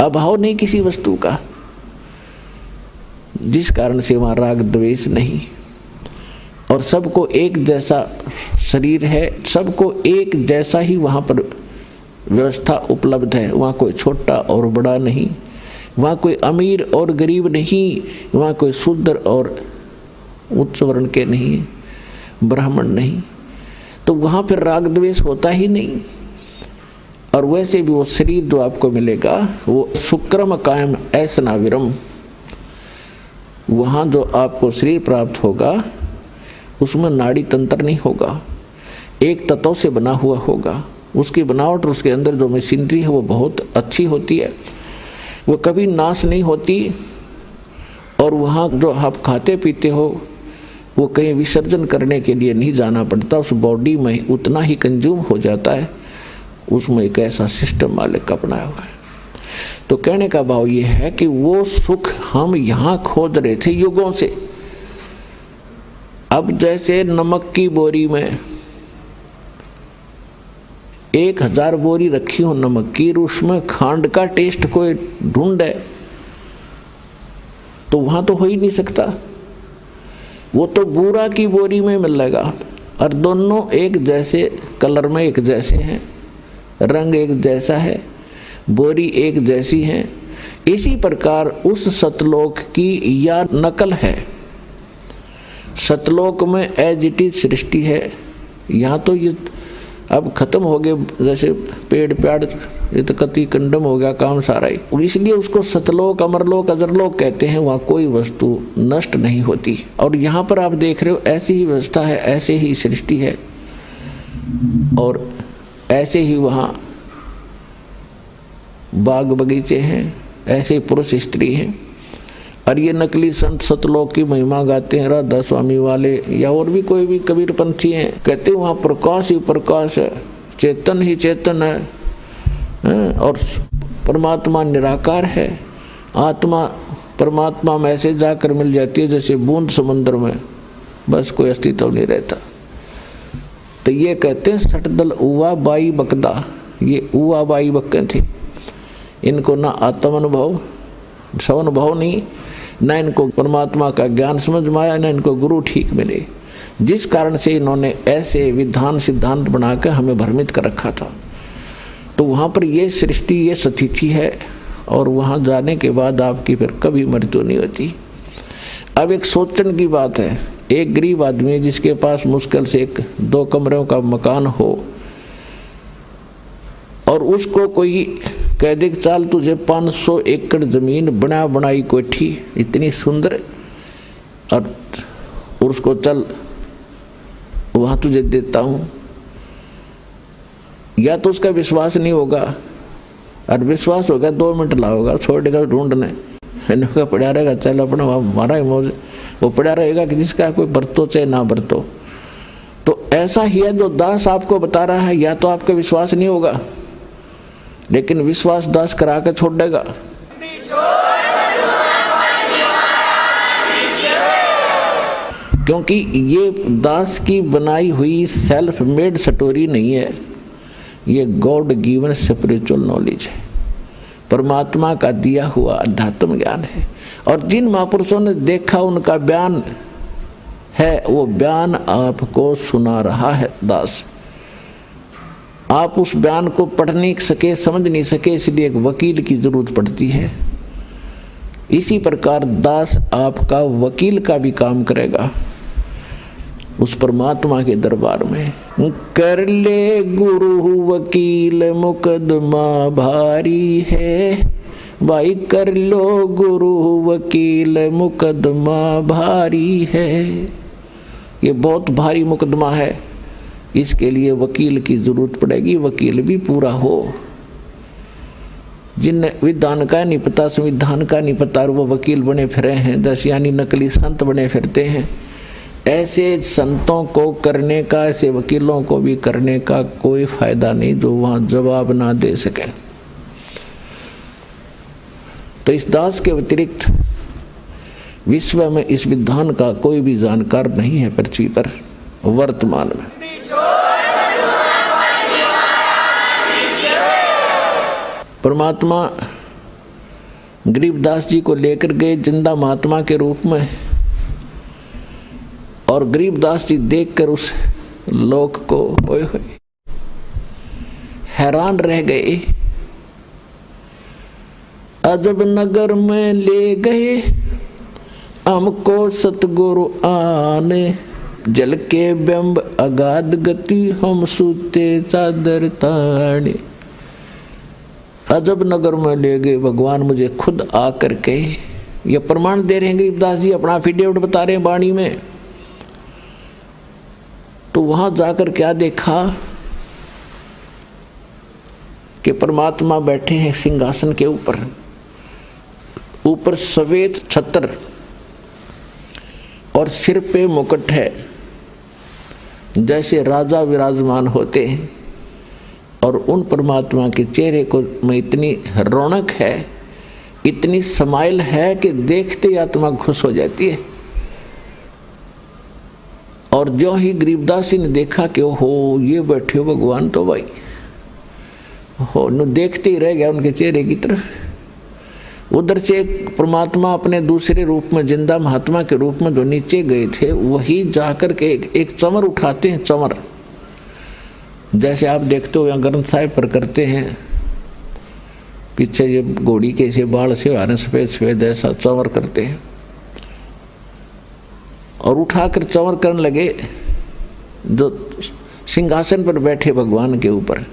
अभाव नहीं किसी वस्तु का, जिस कारण से वहाँ राग द्वेष नहीं। और सबको एक जैसा शरीर है, सबको एक जैसा ही वहाँ पर व्यवस्था उपलब्ध है। वहाँ कोई छोटा और बड़ा नहीं, वहाँ कोई अमीर और गरीब नहीं, वहाँ कोई शूद्र और उच्च वर्ण के नहीं, ब्राह्मण नहीं। तो वहाँ पर राग द्वेष होता ही नहीं। और वैसे भी वो शरीर जो आपको मिलेगा वो सुक्रम कायम ऐसना विरम, वहाँ जो आपको शरीर प्राप्त होगा उसमें नाड़ी तंत्र नहीं होगा, एक तत्व से बना हुआ होगा। उसकी बनावट और उसके अंदर जो मशीनरी है वो बहुत अच्छी होती है, वो कभी नाश नहीं होती। और वहाँ जो आप खाते पीते हो वो कहीं विसर्जन करने के लिए नहीं जाना पड़ता, उस बॉडी में उतना ही कंज्यूम हो जाता है। उसमें एक ऐसा सिस्टम मालिक का बनाया हुआ है। तो कहने का भाव ये है कि वो सुख हम यहाँ खोज रहे थे युगों से। अब जैसे नमक की बोरी में 1000 बोरी रखी हो नमक की, उसमें खांड का टेस्ट कोई ढूंढे तो वहाँ तो हो ही नहीं सकता। वो तो बूरा की बोरी में मिलेगा और दोनों एक जैसे कलर में एक जैसे हैं, रंग एक जैसा है, बोरी एक जैसी है। इसी प्रकार उस सतलोक की या नकल है। सतलोक में एज इट इज सृष्टि है। यहाँ तो ये अब खत्म हो गए, जैसे पेड़ प्याड़ ये तो कति कंडम हो गया काम सारा ही। इसलिए उसको सतलोक, अमरलोक, अजरलोक कहते हैं। वहाँ कोई वस्तु नष्ट नहीं होती। और यहाँ पर आप देख रहे हो ऐसी ही व्यवस्था है, ऐसे ही सृष्टि है और ऐसे ही वहाँ बाग बगीचे हैं, ऐसे ही पुरुष स्त्री हैं। और ये नकली संत सतलोक की महिमा गाते हैं, राधा स्वामी वाले या और भी कोई भी कबीर पंथी हैं, कहते हैं वहाँ प्रकाश ही प्रकाश है, चेतन ही चेतन है और परमात्मा निराकार है। आत्मा परमात्मा में ऐसे जाकर मिल जाती है जैसे बूंद समुद्र में, बस कोई अस्तित्व नहीं रहता। तो ये कहते हैं सटदल उवा बाई बकदा। ये उवा बाई बक्के थे, इनको ना आत्म अनुभव, स्वानुभव नहीं, न इनको परमात्मा का ज्ञान समझ में आया, न इनको गुरु ठीक मिले, जिस कारण से इन्होंने ऐसे विधान सिद्धांत बनाकर हमें भ्रमित कर रखा था। तो वहाँ पर ये सृष्टि, ये स्थिति है और वहाँ जाने के बाद आपकी फिर कभी मृत्यु नहीं होती। अब एक सोचने की बात है, एक गरीब आदमी जिसके पास मुश्किल से 1-2 कमरों का मकान हो और उसको कोई कह दे चाल तुझे 500 एकड़ जमीन बना बनाई कोठी इतनी सुंदर और उसको चल वहाँ तुझे देता हूँ, या तो उसका विश्वास नहीं होगा और विश्वास होगा 2 मिनट लाओगा, छोड़ेगा ढूंढने, इनका पड़ा रहेगा, चल अपना हमारा ही मौज, वो पड़ा रहेगा कि जिसका कोई बरतो चाहे ना बरतो। तो ऐसा ही है जो दास आपको बता रहा है, या तो आपका विश्वास नहीं होगा लेकिन विश्वास दास करा के छोड़ देगा। क्योंकि ये दास की बनाई हुई सेल्फ मेड स्टोरी नहीं है, ये गॉड गिवन स्पिरिचुअल नॉलेज है, परमात्मा का दिया हुआ अध्यात्म ज्ञान है। और जिन महापुरुषों ने देखा उनका बयान है, वो बयान आपको सुना रहा है दास। आप उस बयान को पढ़ नहीं सके, समझ नहीं सके, इसलिए एक वकील की जरूरत पड़ती है। इसी प्रकार दास आपका वकील का भी काम करेगा उस परमात्मा के दरबार में। कर ले गुरु वकील मुकदमा भारी है, भाई कर लो गुरु वकील मुकदमा भारी है। ये बहुत भारी मुकदमा है, इसके लिए वकील की जरूरत पड़ेगी, वकील भी पूरा हो। जिन विधान का नहीं पता, संविधान का नहीं पता और वो वकील बने फिरे हैं, दस यानी नकली संत बने फिरते हैं, ऐसे संतों को करने का, ऐसे वकीलों को भी करने का कोई फायदा नहीं जो वहाँ जवाब ना दे सके। तो इस दास के अतिरिक्त विश्व में इस विधान का कोई भी जानकार नहीं है पृथ्वी पर वर्तमान में। परमात्मा गरीबदास जी को लेकर गए जिंदा महात्मा के रूप में, और गरीबदास जी देखकर उस लोक को होए हैरान रह गए। अजब नगर में ले गए हमको सतगुरु आने, जल के बिंब अगाध गति हम सूते चादर ताने। अजब नगर में ले गए भगवान मुझे खुद आकर के, ये प्रमाण दे रहे हैं गरीबदास जी, अपना एफिडेविट बता रहे हैं वाणी में। तो वहां जाकर क्या देखा कि परमात्मा बैठे हैं सिंहासन के ऊपर, ऊपर सफेद छत्र और सिर पे मुकुट है, जैसे राजा विराजमान होते हैं। और उन परमात्मा के चेहरे को में इतनी रौनक है, इतनी समाइल है कि देखते ही आत्मा खुश हो जाती है। और जो ही गरीबदास जी ने देखा कि ओहो ये बैठे हो भगवान, तो भाई हो न देखते ही रह गया उनके चेहरे की तरफ। उधर से एक परमात्मा अपने दूसरे रूप में, जिंदा महात्मा के रूप में जो नीचे गए थे, वही जाकर के एक चंवर उठाते हैं। चंवर जैसे आप देखते हो यहाँ ग्रंथ साहिब पर करते हैं, पीछे ये घोड़ी के से बाल से आ रहे सफेद सफेद, ऐसा चंवर करते हैं और उठाकर चंवर करने लगे जो सिंहासन पर बैठे भगवान के ऊपर।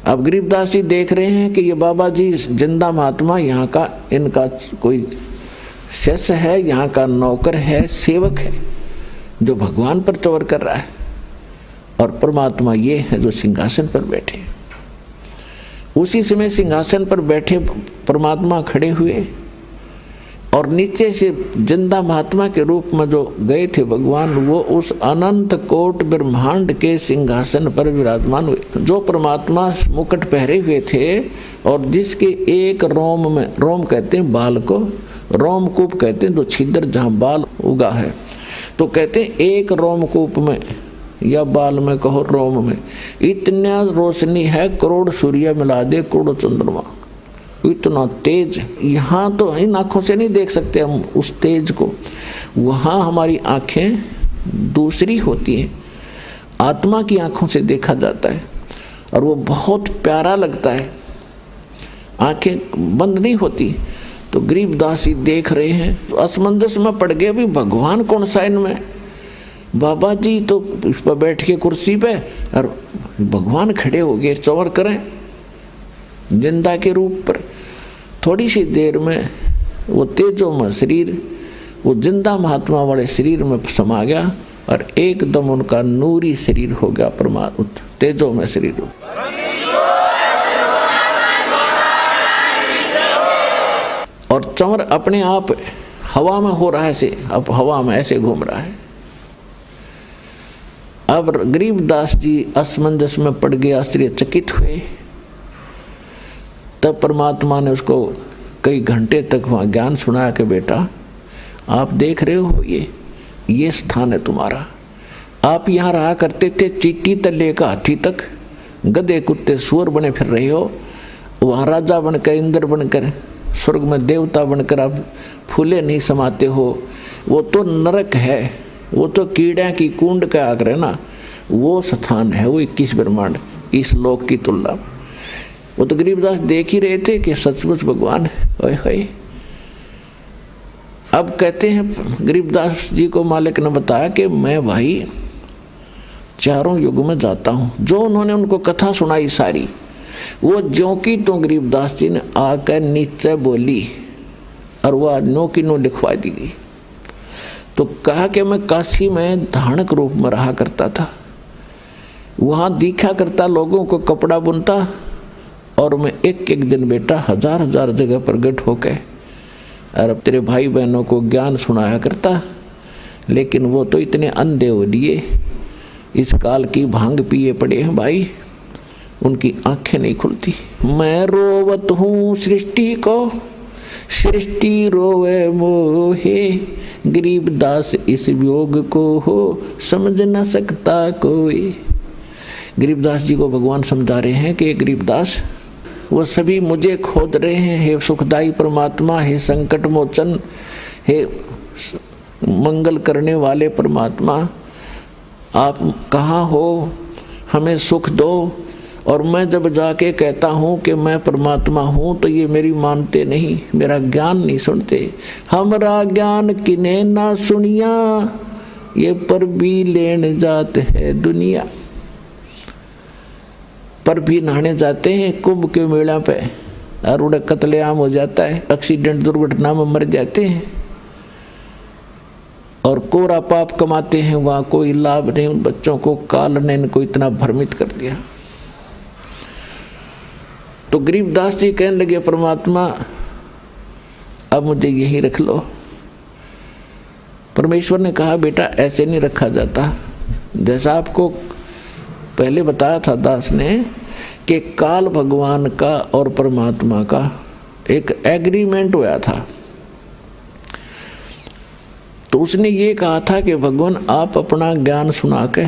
अब गरीबदास जी देख रहे हैं कि ये बाबा जी जिंदा महात्मा यहाँ का, इनका कोई शिष्य है, यहाँ का नौकर है, सेवक है, जो भगवान पर चंवर कर रहा है, और परमात्मा ये है जो सिंहासन पर बैठे। उसी समय सिंहासन पर बैठे परमात्मा खड़े हुए और नीचे से जिंदा महात्मा के रूप में जो गए थे भगवान, वो उस अनंत कोट ब्रह्मांड के सिंहासन पर विराजमान हुए। जो परमात्मा मुकुट पहरे हुए थे और जिसके एक रोम में, रोम कहते हैं बाल को, रोमकूप कहते हैं जो छिद्र जहाँ बाल उगा है, तो कहते हैं एक रोमकूप में या बाल में कहो, रोम में इतना रोशनी है, करोड़ सूर्य मिला दे, करोड़ चंद्रमा, इतना तेज। यहाँ तो इन आँखों से नहीं देख सकते हम उस तेज को, वहाँ हमारी आँखें दूसरी होती हैं, आत्मा की आँखों से देखा जाता है और वो बहुत प्यारा लगता है, आँखें बंद नहीं होती। तो गरीबदास जी देख रहे हैं, तो असमंजस में पड़ गए, अभी भगवान कौन सा इनमें, बाबा जी तो इस पर बैठ के कुर्सी पे और भगवान खड़े हो गए चंवर करें जिंदा के रूप पर। थोड़ी सी देर में वो तेजोमय शरीर वो जिंदा महात्मा वाले शरीर में समा गया और एकदम उनका नूरी शरीर हो गया, परमात्मा तेजोमय शरीर। और चंवर अपने आप हवा में हो रहा है, से अब हवा में ऐसे घूम रहा है। अब गरीबदास जी असमंजस में पड़ गए, आश्चर्यचकित हुए। तब परमात्मा ने उसको कई घंटे तक वहाँ ज्ञान सुनाया कि बेटा आप देख रहे हो ये स्थान है तुम्हारा, आप यहाँ रहा करते थे, चींटी तले का हाथी तक गधे कुत्ते सूअर बने फिर रहे हो, वहाँ राजा बनकर, इंद्र बनकर, स्वर्ग में देवता बनकर आप फूले नहीं समाते हो, वो तो नरक है, वो तो कीड़े की कुंड का आग्रह ना, वो स्थान है वो 21 ब्रह्मांड इस लोक की तुलना। वो तो गरीबदास देख ही रहे थे कि सचमुच भगवान है। अब कहते हैं गरीबदास जी को मालिक ने बताया कि मैं भाई चारों युग में जाता हूँ। जो उन्होंने उनको कथा सुनाई सारी, वो ज्यों की तो गरीबदास जी ने आकर नीचे बोली और वह नो की नो लिखवा दी गई। तो कहा कि मैं काशी में धानक रूप में रहा करता था, वहाँ दिखा करता, लोगों को कपड़ा बुनता, और मैं एक एक दिन बेटा हजार हजार जगह प्रकट होकर और अब तेरे भाई बहनों को ज्ञान सुनाया करता। लेकिन वो तो इतने अंधे हो लिए, इस काल की भांग पिए पड़े हैं भाई, उनकी आंखें नहीं खुलती। मैं रोवत हूँ सृष्टि को, सृष्टि रोवे मोहे, गरीबदास इस वियोग को हो समझ न सकता कोई। गरीबदास जी को भगवान समझा रहे हैं कि गरीबदास वो सभी मुझे खोद रहे हैं, हे सुखदाई परमात्मा, हे संकट मोचन, हे मंगल करने वाले परमात्मा, आप कहाँ हो, हमें सुख दो। और मैं जब जाके कहता हूँ कि मैं परमात्मा हूँ तो ये मेरी मानते नहीं, मेरा ज्ञान नहीं सुनते। हमारा ज्ञान किने ना सुनिया, ये पर भी लेने जाते है दुनिया। पर भी नहाने जाते हैं कुंभ के मेला पे और उड़े कत्लेआम हो जाता है, एक्सीडेंट दुर्घटना में मर जाते हैं और कोरा पाप कमाते हैं, वहाँ कोई लाभ नहीं। उन बच्चों को काल ने इनको इतना भ्रमित कर दिया। तो गरीबदास जी कहने लगे परमात्मा अब मुझे यही रख लो। परमेश्वर ने कहा बेटा ऐसे नहीं रखा जाता। जैसा आपको पहले बताया था दास ने कि काल भगवान का और परमात्मा का एक एग्रीमेंट हुआ था। तो उसने ये कहा था कि भगवान आप अपना ज्ञान सुना के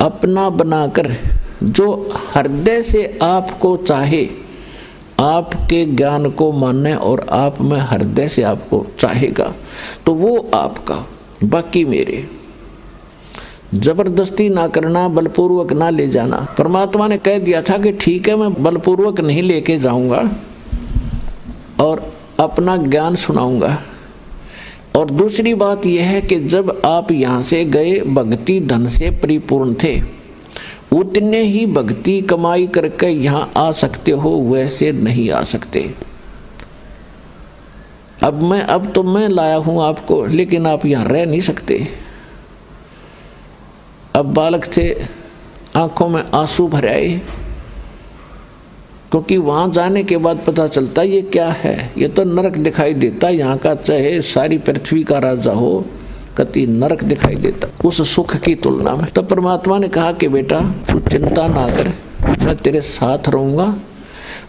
अपना बनाकर जो हृदय से आपको चाहे आपके ज्ञान को माने और आप में हृदय से आपको चाहेगा तो वो आपका, बाकी मेरे। जबरदस्ती ना करना, बलपूर्वक ना ले जाना। परमात्मा ने कह दिया था कि ठीक है मैं बलपूर्वक नहीं लेके जाऊंगा और अपना ज्ञान सुनाऊंगा। और दूसरी बात यह है कि जब आप यहाँ से गए भक्ति धन से परिपूर्ण थे, उतने ही भक्ति कमाई करके यहाँ आ सकते हो, वैसे नहीं आ सकते। अब तो मैं लाया हूँ आपको, लेकिन आप यहाँ रह नहीं सकते। अब बालक थे, आंखों में आंसू भर आए, क्योंकि वहाँ जाने के बाद पता चलता ये क्या है, ये तो नरक दिखाई देता। यहाँ का चाहे सारी पृथ्वी का राजा हो, कति नरक दिखाई देता उस सुख की तुलना में। तब परमात्मा ने कहा कि बेटा तू चिंता ना कर, मैं तेरे साथ रहूँगा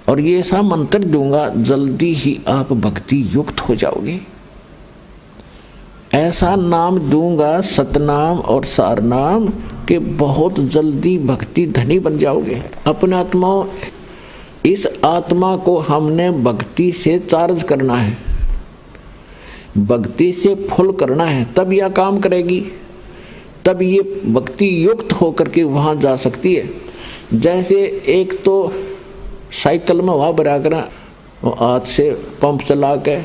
और ये ऐसा मंत्र दूंगा, जल्दी ही आप भक्ति युक्त हो जाओगे। ऐसा नाम दूंगा, सतनाम और सारनाम, कि बहुत जल्दी भक्ति धनी बन जाओगे। अपने आत्माओं, इस आत्मा को हमने भक्ति से चार्ज करना है, भक्ति से फुल करना है, तब यह काम करेगी, तब ये भक्ति युक्त होकर के वहाँ जा सकती है। जैसे एक तो साइकिल में हवा भरा कर हाथ से पंप चला के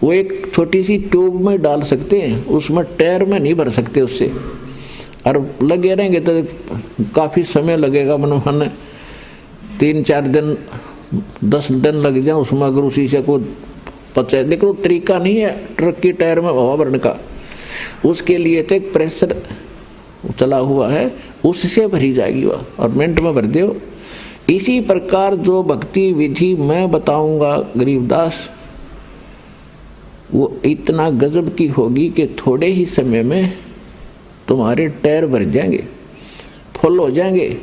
वो एक छोटी सी ट्यूब में डाल सकते हैं, उसमें टायर में नहीं भर सकते उससे, और लगे रहेंगे तो काफ़ी समय लगेगा। मन 3-4 दिन 10 दिन लग जाए उसमें, अगर उसी से को पचा। लेकिन वो तरीका नहीं है ट्रक की टायर में हवा भरने का, उसके लिए तो एक प्रेशर चला हुआ है, उससे भरी जाएगी वह, और मिनट में भर दो। इसी प्रकार जो भक्ति विधि मैं बताऊंगा गरीबदास, वो इतना गजब की होगी कि थोड़े ही समय में तुम्हारे टायर भर जाएंगे, फुल हो जाएंगे।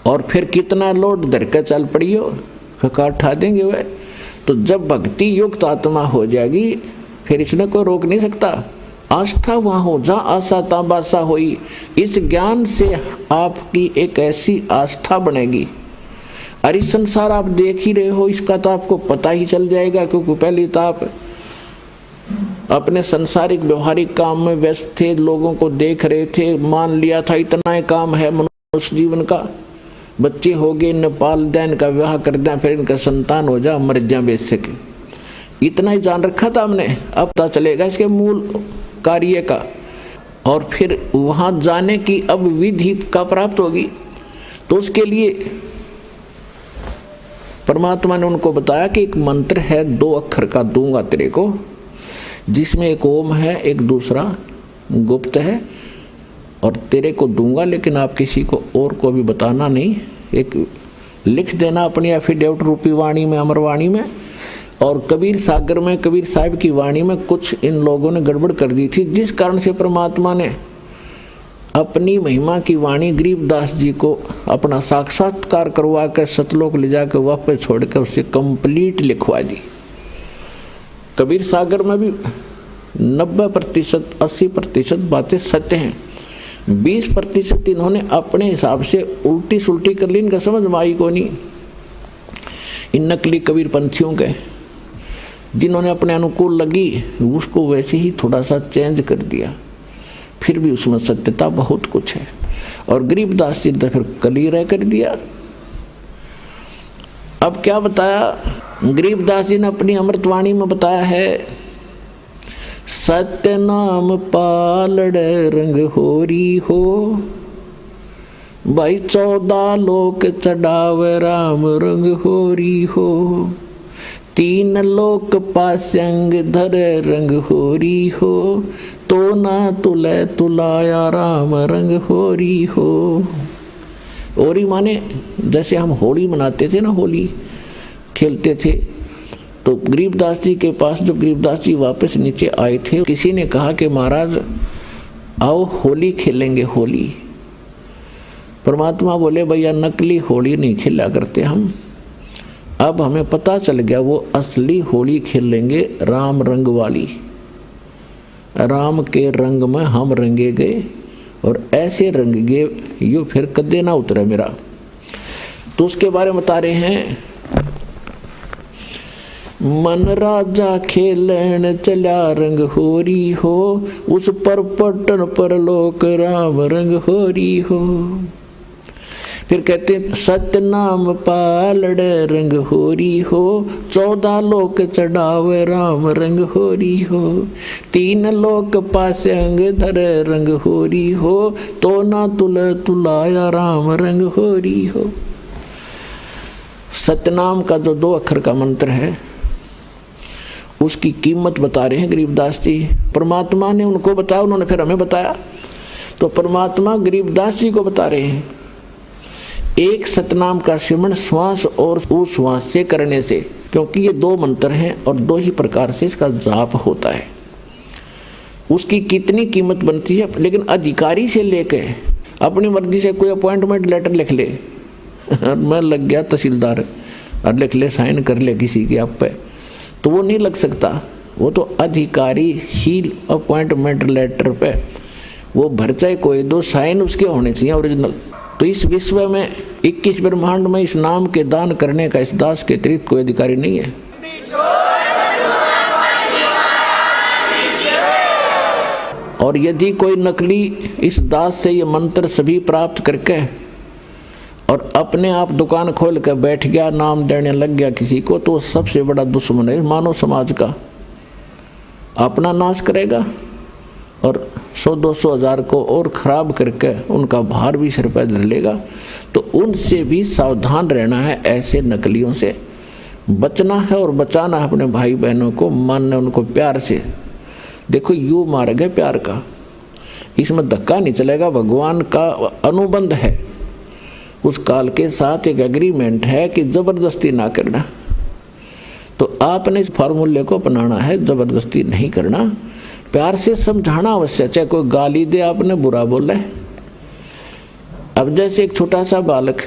और फिर कितना लोड धर के चल पड़ी हो, खका उठा देंगे वह। तो जब भक्ति युक्त आत्मा हो जाएगी, फिर इसमें कोई रोक नहीं सकता। आस्था वहाँ हो जहाँ आशा ता बासा होई। इस ज्ञान से आपकी एक ऐसी आस्था बनेगी, अरे संसार आप देख ही रहे हो, इसका तो आपको पता ही चल जाएगा, क्योंकि पहले तो आप अपने संसारिक व्यवहारिक काम में व्यस्त थे, लोगों को देख रहे थे, मान लिया था इतना ही काम है मनुष्य जीवन का, बच्चे हो गए, इन्हें पाल दें, इनका विवाह कर दें, फिर इनका संतान हो जा, मर जा बेच सके, इतना ही जान रखा था हमने। अब पता चलेगा इसके मूल कार्य का, और फिर वहाँ जाने की अब विधि का प्राप्त होगी। तो उसके लिए परमात्मा ने उनको बताया कि एक मंत्र है 2 अक्षर का, दूंगा तेरे को, जिसमें एक ओम है, एक दूसरा गुप्त है, और तेरे को दूंगा, लेकिन आप किसी को और को भी बताना नहीं। एक लिख देना अपनी एफिडेविट रूपी वाणी में, अमरवाणी में। और कबीर सागर में, कबीर साहिब की वाणी में कुछ इन लोगों ने गड़बड़ कर दी थी, जिस कारण से परमात्मा ने अपनी महिमा की वाणी गरीबदास जी को अपना साक्षात्कार करवा कर सतलोक ले जाकर वापस छोड़कर उससे कंप्लीट लिखवा दी। कबीर सागर में भी 90% 80% बातें सत्य हैं, 20% इन्होंने अपने हिसाब से उल्टी सुल्टी कर ली, इनका समझ में आई को नहीं। इन नकली कबीर पंथियों के जिन्होंने अपने अनुकूल लगी उसको वैसे ही थोड़ा सा चेंज कर दिया, फिर भी उसमें सत्यता बहुत कुछ है। और गरीबदास जी ने फिर क्लियर कर दिया। अब क्या बताया गरीबदास जी ने अपनी अमृतवाणी में बताया है, सत्य नाम पालड़ रंग होरी हो, भाई 14 लोक चढ़ावे राम रंग होरी हो, 3 लोक पास्यंग धर रंग होरी हो, तो ना तुले तुलाया राम रंग होरी हो। होरी माने जैसे हम होली मनाते थे ना, होली खेलते थे, तो गरीबदास जी के पास जब गरीबदास जी वापस नीचे आए थे, किसी ने कहा कि महाराज आओ होली खेलेंगे, होली। परमात्मा बोले भैया नकली होली नहीं खेला करते हम, अब हमें पता चल गया वो असली होली खेलेंगे, राम रंग वाली। राम के रंग में हम रंगे गए और ऐसे रंग गे यो फिर कदे ना उतरे मेरा। तो उसके बारे में बता रहे हैं, मन राजा खेलन चला रंग होरी हो, उस पर पटन पर लोक राम रंग होरी हो। फिर कहते सत्य नाम पालड़ रंग होरी हो, 14 लोक चढ़ावे राम रंग होरी हो। 3 लोक पास अंग धर रंग होरी हो, तो ना तुलाया राम रंग होरी हो। सतनाम का जो 2 अक्षर का मंत्र है उसकी कीमत बता रहे हैं गरीबदास जी। परमात्मा ने उनको बताया, उन्होंने फिर हमें बताया। तो परमात्मा गरीबदास जी को बता रहे हैं, एक सतनाम का सिमरण श्वास और उश्वास से करने से, क्योंकि ये 2 मंत्र हैं और 2 ही प्रकार से इसका जाप होता है। उसकी कितनी कीमत बनती है, लेकिन अधिकारी से लेके अपनी मर्जी से कोई अपॉइंटमेंट लेटर लिख ले मैं लग गया तहसीलदार और लिख ले, साइन कर ले किसी के आप पे, तो वो नहीं लग सकता। वो तो अधिकारी ही अपॉइंटमेंट लेटर पे वो भर चाहे कोई, 2 साइन उसके होने चाहिए ओरिजिनल। तो इस विश्व में 21 ब्रह्मांड में इस नाम के दान करने का इस दास के अतिरिक्त कोई अधिकारी नहीं है। और यदि कोई नकली इस दास से ये मंत्र सभी प्राप्त करके और अपने आप दुकान खोल कर बैठ गया, नाम देने लग गया किसी को, तो सबसे बड़ा दुश्मन है मानव समाज का। अपना नाश करेगा और 100-200 हज़ार को और ख़राब करके उनका भार भी सिर पर धर लेगा। तो उनसे भी सावधान रहना है, ऐसे नकलियों से बचना है और बचाना है अपने भाई बहनों को, मानना उनको प्यार से। देखो यूँ मार्ग है प्यार का, इसमें धक्का नहीं चलेगा। भगवान का अनुबंध है, उस काल के साथ एक एग्रीमेंट है कि ज़बरदस्ती ना करना। तो आपने इस फार्मूले को अपनाना है, ज़बरदस्ती नहीं करना, प्यार से समझाना अवश्य। चाहे कोई गाली दे, आपने बुरा बोला है। अब जैसे एक छोटा सा बालक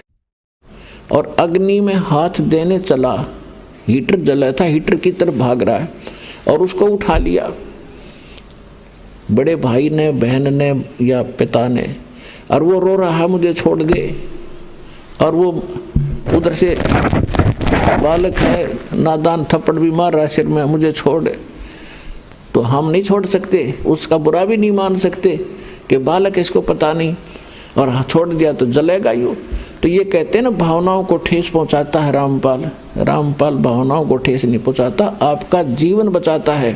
और अग्नि में हाथ देने चला, हीटर जला था, हीटर की तरफ भाग रहा है और उसको उठा लिया बड़े भाई ने, बहन ने या पिता ने, और वो रो रहा है मुझे छोड़ दे, और वो उधर से बालक है नादान थप्पड़ भी मार रहा है सिर में, मुझे छोड़। तो हम नहीं छोड़ सकते, उसका बुरा भी नहीं मान सकते कि बालक इसको पता नहीं और छोड़ दिया तो जलेगा यूँ। तो ये कहते हैं ना, भावनाओं को ठेस पहुंचाता है रामपाल। रामपाल भावनाओं को ठेस नहीं पहुंचाता, आपका जीवन बचाता है।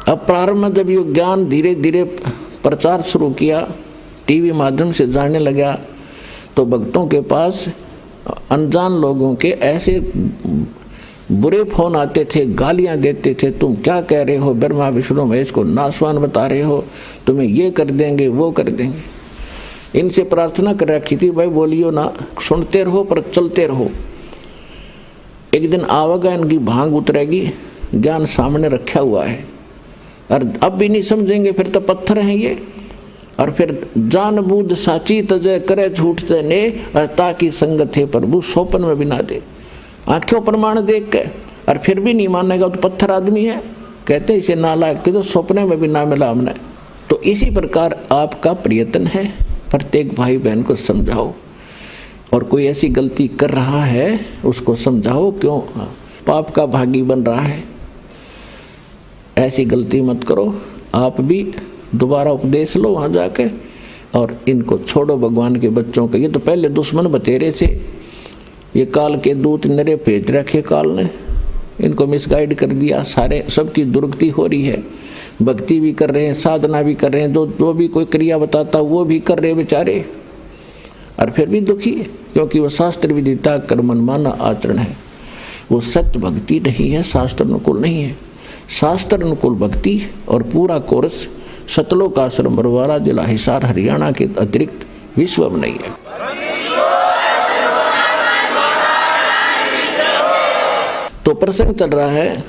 अब प्रारंभ में जब ये ज्ञान धीरे धीरे प्रचार शुरू किया, टीवी माध्यम से जाने लगा, तो भक्तों के पास अनजान लोगों के ऐसे बुरे फोन आते थे, गालियां देते थे, तुम क्या कह रहे हो, ब्रह्मा विष्णु महेश को नासवान बता रहे हो, तुम्हें ये कर देंगे वो कर देंगे। इनसे प्रार्थना कर रखी थी, भाई बोलियो ना, सुनते रहो पर चलते रहो। एक दिन आवेगा, इनकी भांग उतरेगी, ज्ञान सामने रखा हुआ है, और अब भी नहीं समझेंगे, फिर तो पत्थर हैं ये। और फिर जान बूझ साची तजय करे झूठ ने, ताकि संगत है प्रभु सोपन में भी ना दे। आंखों प्रमाण देख के और फिर भी नहीं मानेगा तो पत्थर आदमी है, कहते इसे नालायक के तो सपने में भी ना मिला हमने। तो इसी प्रकार आपका प्रयत्न है, प्रत्येक भाई बहन को समझाओ, और कोई ऐसी गलती कर रहा है उसको समझाओ, क्यों पाप का भागी बन रहा है, ऐसी गलती मत करो। आप भी दोबारा उपदेश लो वहाँ जाके, और इनको छोड़ो भगवान के बच्चों के। ये तो पहले दुश्मन बतेरे थे, ये काल के दूत नरे भेज रखे काल ने, इनको मिसगाइड कर दिया। सारे सबकी दुर्गति हो रही है, भक्ति भी कर रहे हैं, साधना भी कर रहे हैं, जो भी कोई क्रिया बताता वो भी कर रहे बेचारे, और फिर भी दुखी, क्योंकि वो शास्त्र विदिता कर्मन माना आचरण है, वो सत्य भक्ति नहीं है, शास्त्र अनुकूल नहीं है। शास्त्र अनुकूल भक्ति और पूरा कोर्स सतलोक आश्रम बरवाला जिला हिसार हरियाणा के अतिरिक्त विश्व में नहीं है। तो प्रसंग चल रहा है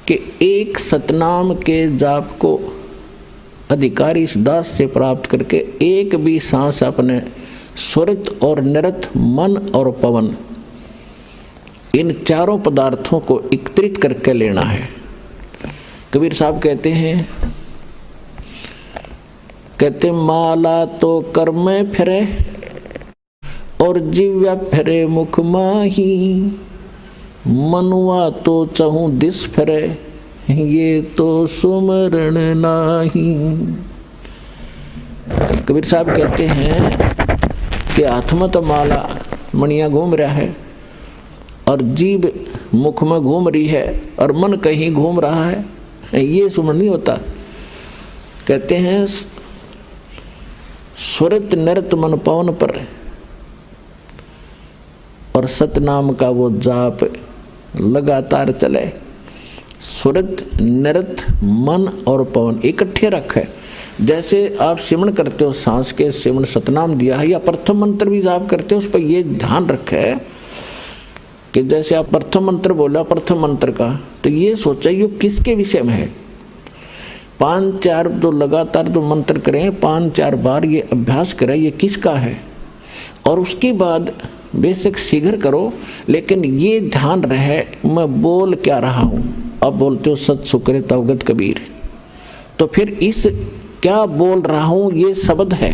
कि एक सतनाम के जाप को अधिकारी इस दास से प्राप्त करके एक भी सांस अपने स्वरित और निरत, मन और पवन, इन चारों पदार्थों को एकत्रित करके लेना है। कबीर साहब कहते माला तो कर में फिरे और जिव्या फिरे मुख माही, मनुआ तो चहूं दिस फिरे ये तो सुमरण नाही। कबीर साहब कहते हैं कि हाथ में तो माला मणियां घूम रहा है और जीभ मुख में घूम रही है और मन कहीं घूम रहा है, ये सुमरण नहीं होता। कहते हैं सुरत नृत मन पवन पर और सतनाम का वो जाप लगातार चले। सुरत नृत मन और पवन इकट्ठे रखे। जैसे आप सिमरण करते हो, सांस के सिमरण सतनाम दिया है, या प्रथम मंत्र भी जाप करते हो, उस पर ये ध्यान रखे कि जैसे आप प्रथम मंत्र बोला प्रथम मंत्र का, तो ये सोचा ये किसके विषय में है। 5-4 जो लगातार जो मंत्र करें, 5-4 बार ये अभ्यास करें ये किसका है, और उसके बाद बेशक शीघ्र करो, लेकिन ये ध्यान रहे मैं बोल क्या रहा हूँ। अब बोलते हो सत सुकरे तवगत कबीर, तो फिर इस क्या बोल रहा हूँ ये शब्द है,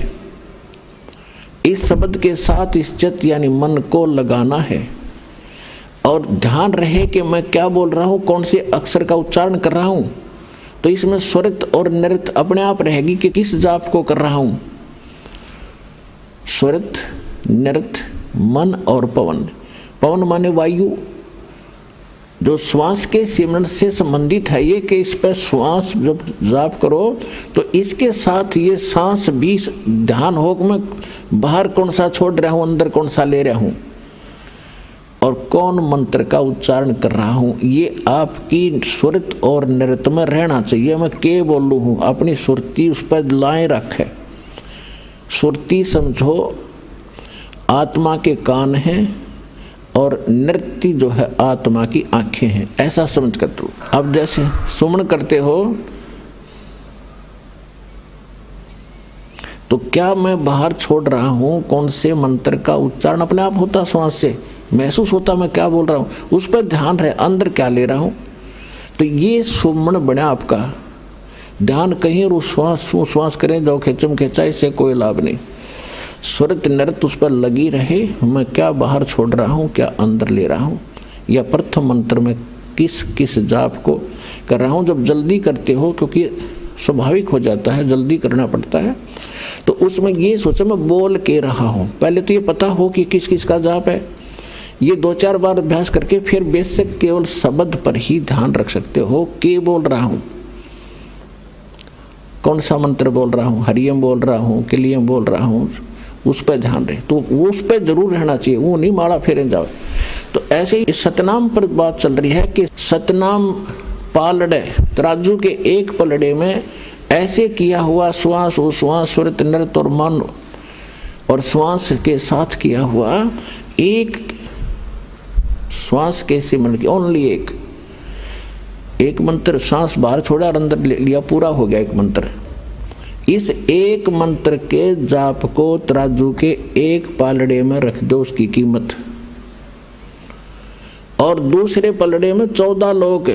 इस शब्द के साथ इस चित्त यानी मन को लगाना है और ध्यान रहे कि मैं क्या बोल रहा हूँ, कौन से अक्षर का उच्चारण कर रहा हूँ। तो इसमें स्वरित और नृत अपने आप रहेगी कि किस जाप को कर रहा हूँ। स्वरित नृत मन और पवन। पवन माने वायु, जो श्वास के सिमरण से संबंधित है ये, कि इस पर श्वास जब जाप करो तो इसके साथ ये सांस भी ध्यान हो कि मैं बाहर कौन सा छोड़ रहा हूँ, अंदर कौन सा ले रहा हूँ और कौन मंत्र का उच्चारण कर रहा हूँ। ये आपकी सुरत और नृत्य में रहना चाहिए। मैं के बोलूँ हूँ, अपनी सुरती उस पर लाए रखे। सुरती समझो आत्मा के कान हैं और नृत्य जो है आत्मा की आंखें हैं, ऐसा समझ कर दो। अब जैसे सुमन करते हो तो क्या मैं बाहर छोड़ रहा हूँ, कौन से मंत्र का उच्चारण अपने आप होता, श्वास से महसूस होता मैं क्या बोल रहा हूँ, उस पर ध्यान रहे अंदर क्या ले रहा हूँ। तो ये सुमन बना आपका ध्यान कहीं और श्वास करें जाओ खेचम खेचा, इससे कोई लाभ नहीं। सुरत नृत्य उस पर लगी रहे, मैं क्या बाहर छोड़ रहा हूँ, क्या अंदर ले रहा हूँ, या प्रथम मंत्र में किस किस जाप को कर रहा हूँ। जब जल्दी करते हो, क्योंकि स्वाभाविक हो जाता है जल्दी करना पड़ता है, तो उसमें ये सोचो मैं बोल के रहा हूँ। पहले तो ये पता हो कि किस किस का जाप है, ये 2-4 बार अभ्यास करके फिर बेसिक केवल शब्द पर ही ध्यान रख सकते हो। के बोल रहा हूँ, कौन सा मंत्र बोल रहा हूँ, हरियम बोल रहा हूँ, किलियम बोल रहा हूँ, उस पर ध्यान रहे। तो वो उस पर जरूर रहना चाहिए, वो नहीं माला फेरे जाओ। तो ऐसे ही सतनाम पर बात चल रही है कि सतनाम पालड़े, तराजू के एक पलड़े में ऐसे किया हुआ श्वास सुरत नृत्य और मन और श्वास के साथ किया हुआ एक श्वास के सिमरण की ओनली एक मंत्र, सांस बाहर छोड़ा और अंदर ले लिया, पूरा हो गया एक मंत्र। इस एक मंत्र के जाप को तराजू के एक पालड़े में रख दो, उसकी कीमत, और दूसरे पलड़े में 14 लोक,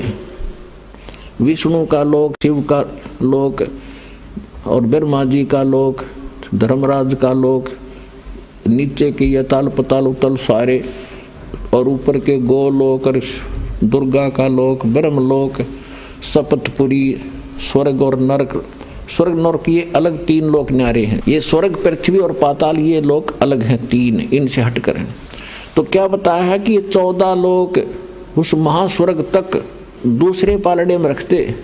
विष्णु का लोक, शिव का लोक और ब्रह्मा जी का लोक, धर्मराज का लोक, नीचे के यताल पताल उतल सारे, और ऊपर के गोलोक और दुर्गा का लोक, ब्रह्मलोक, सपतपुरी, स्वर्ग और नरक। स्वर्ग नरक ये अलग 3 लोक न्यारे हैं। ये स्वर्ग पृथ्वी और पाताल ये लोक अलग हैं 3, इनसे हटकर हैं। तो क्या बताया है कि ये 14 लोक उस महास्वर्ग तक दूसरे पालड़े में रखते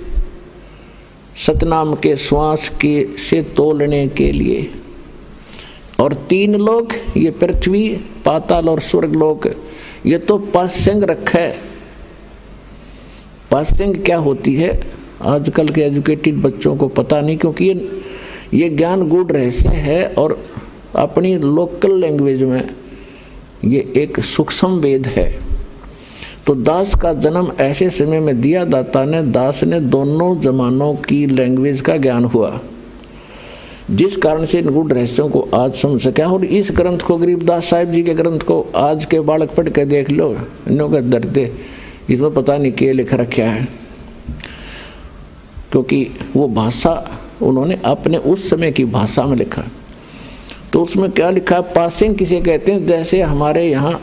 सतनाम के श्वास के से तोलने के लिए, और 3 लोक ये पृथ्वी पाताल और स्वर्ग लोक ये तो पास्यंग रखा है। पास्यंग क्या होती है आजकल के एजुकेटेड बच्चों को पता नहीं, क्योंकि ये ज्ञान गूढ़ रहस्य है और अपनी लोकल लैंग्वेज में ये एक सूक्ष्म वेद है। तो दास का जन्म ऐसे समय में दिया दाता ने, दास ने दोनों जमानों की लैंग्वेज का ज्ञान हुआ, जिस कारण से इन गूढ़ रहस्यों को आज समझ सका। और इस ग्रंथ को, गरीबदास साहिब जी के ग्रंथ को आज के बालक पढ़ के देख लो, इन्हों का दर्द, इसमें पता नहीं क्या लिख रखा है। क्योंकि वो भाषा उन्होंने अपने उस समय की भाषा में लिखा। तो उसमें क्या लिखा है, पासिंग किसे कहते हैं, जैसे हमारे यहाँ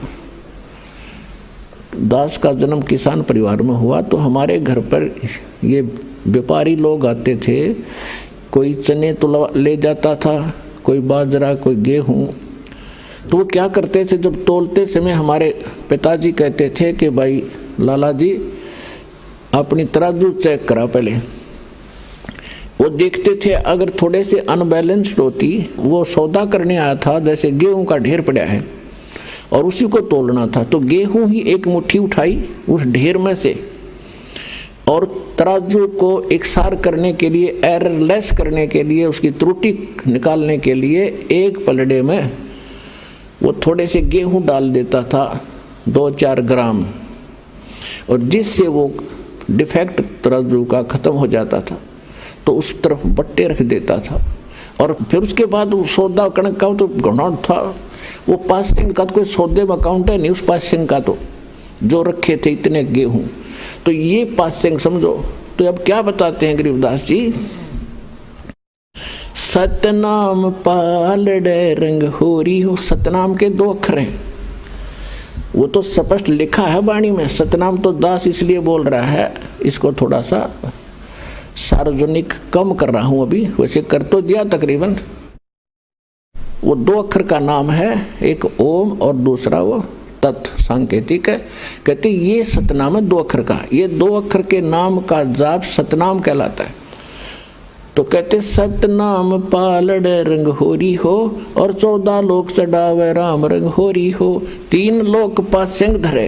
दास का जन्म किसान परिवार में हुआ तो हमारे घर पर ये व्यापारी लोग आते थे, कोई चने तो ले जाता था, कोई बाजरा, कोई गेहूँ। तो वो क्या करते थे, जब तोलते समय हमारे पिताजी कहते थे कि भाई लाला जी अपनी तराजू चेक करा पहले। वो देखते थे अगर थोड़े से अनबैलेंस्ड होती, वो सौदा करने आया था, जैसे गेहूं का ढेर पड़ा है और उसी को तोलना था, तो गेहूं ही एक मुट्ठी उठाई उस ढेर में से और तराजू को एकसार करने के लिए, एररलेस करने के लिए, उसकी त्रुटि निकालने के लिए एक पलड़े में वो थोड़े से गेहूं डाल देता था 2-4 ग्राम, और जिससे वो डिफेक्ट तराजू का ख़त्म हो जाता था तो उस तरफ बट्टे रख देता था। और फिर उसके बाद वो सौदा कणक का तो घनौट था, वो पासिंग का तो कोई सौदे में अकाउंट है नहीं उस पासिंग का, तो जो रखे थे इतने गेहूं, तो ये पासिंग समझो। तो अब क्या बताते हैं गरीबदास जी, सतनाम पालड़े रंग होरी हो। सतनाम के 2 अक्षर हैं, वो तो स्पष्ट लिखा है वाणी में। सतनाम तो दास इसलिए बोल रहा है, इसको थोड़ा सा सार्वजनिक कम कर रहा हूं अभी, वैसे कर तो दिया तकरीबन। वो 2 अक्षर का नाम है, एक ओम और दूसरा वो तत् सांकेतिक है। कहते ये सतनाम है 2 अक्षर का, ये 2 अक्षर के नाम का जाप सतनाम कहलाता है। तो कहते सतनाम पालड़ रंग होरी हो और 14 लोक चढ़ावे राम रंग होरी हो। 3 लोक पासिंग धरे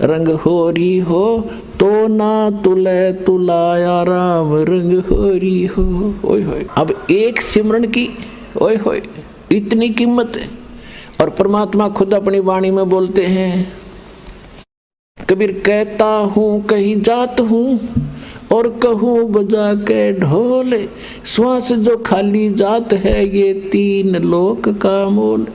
रंग होरी हो, तो ना तुले तुलाया राम रंग होरी हो। ओए होए, अब एक सिमरन की ओए होए इतनी कीमत है। और परमात्मा खुद अपनी वाणी में बोलते हैं, कबीर कहता हूँ कहीं जात हूँ और कहूँ बजा के ढोले, श्वास जो खाली जात है ये 3 लोक का मोल।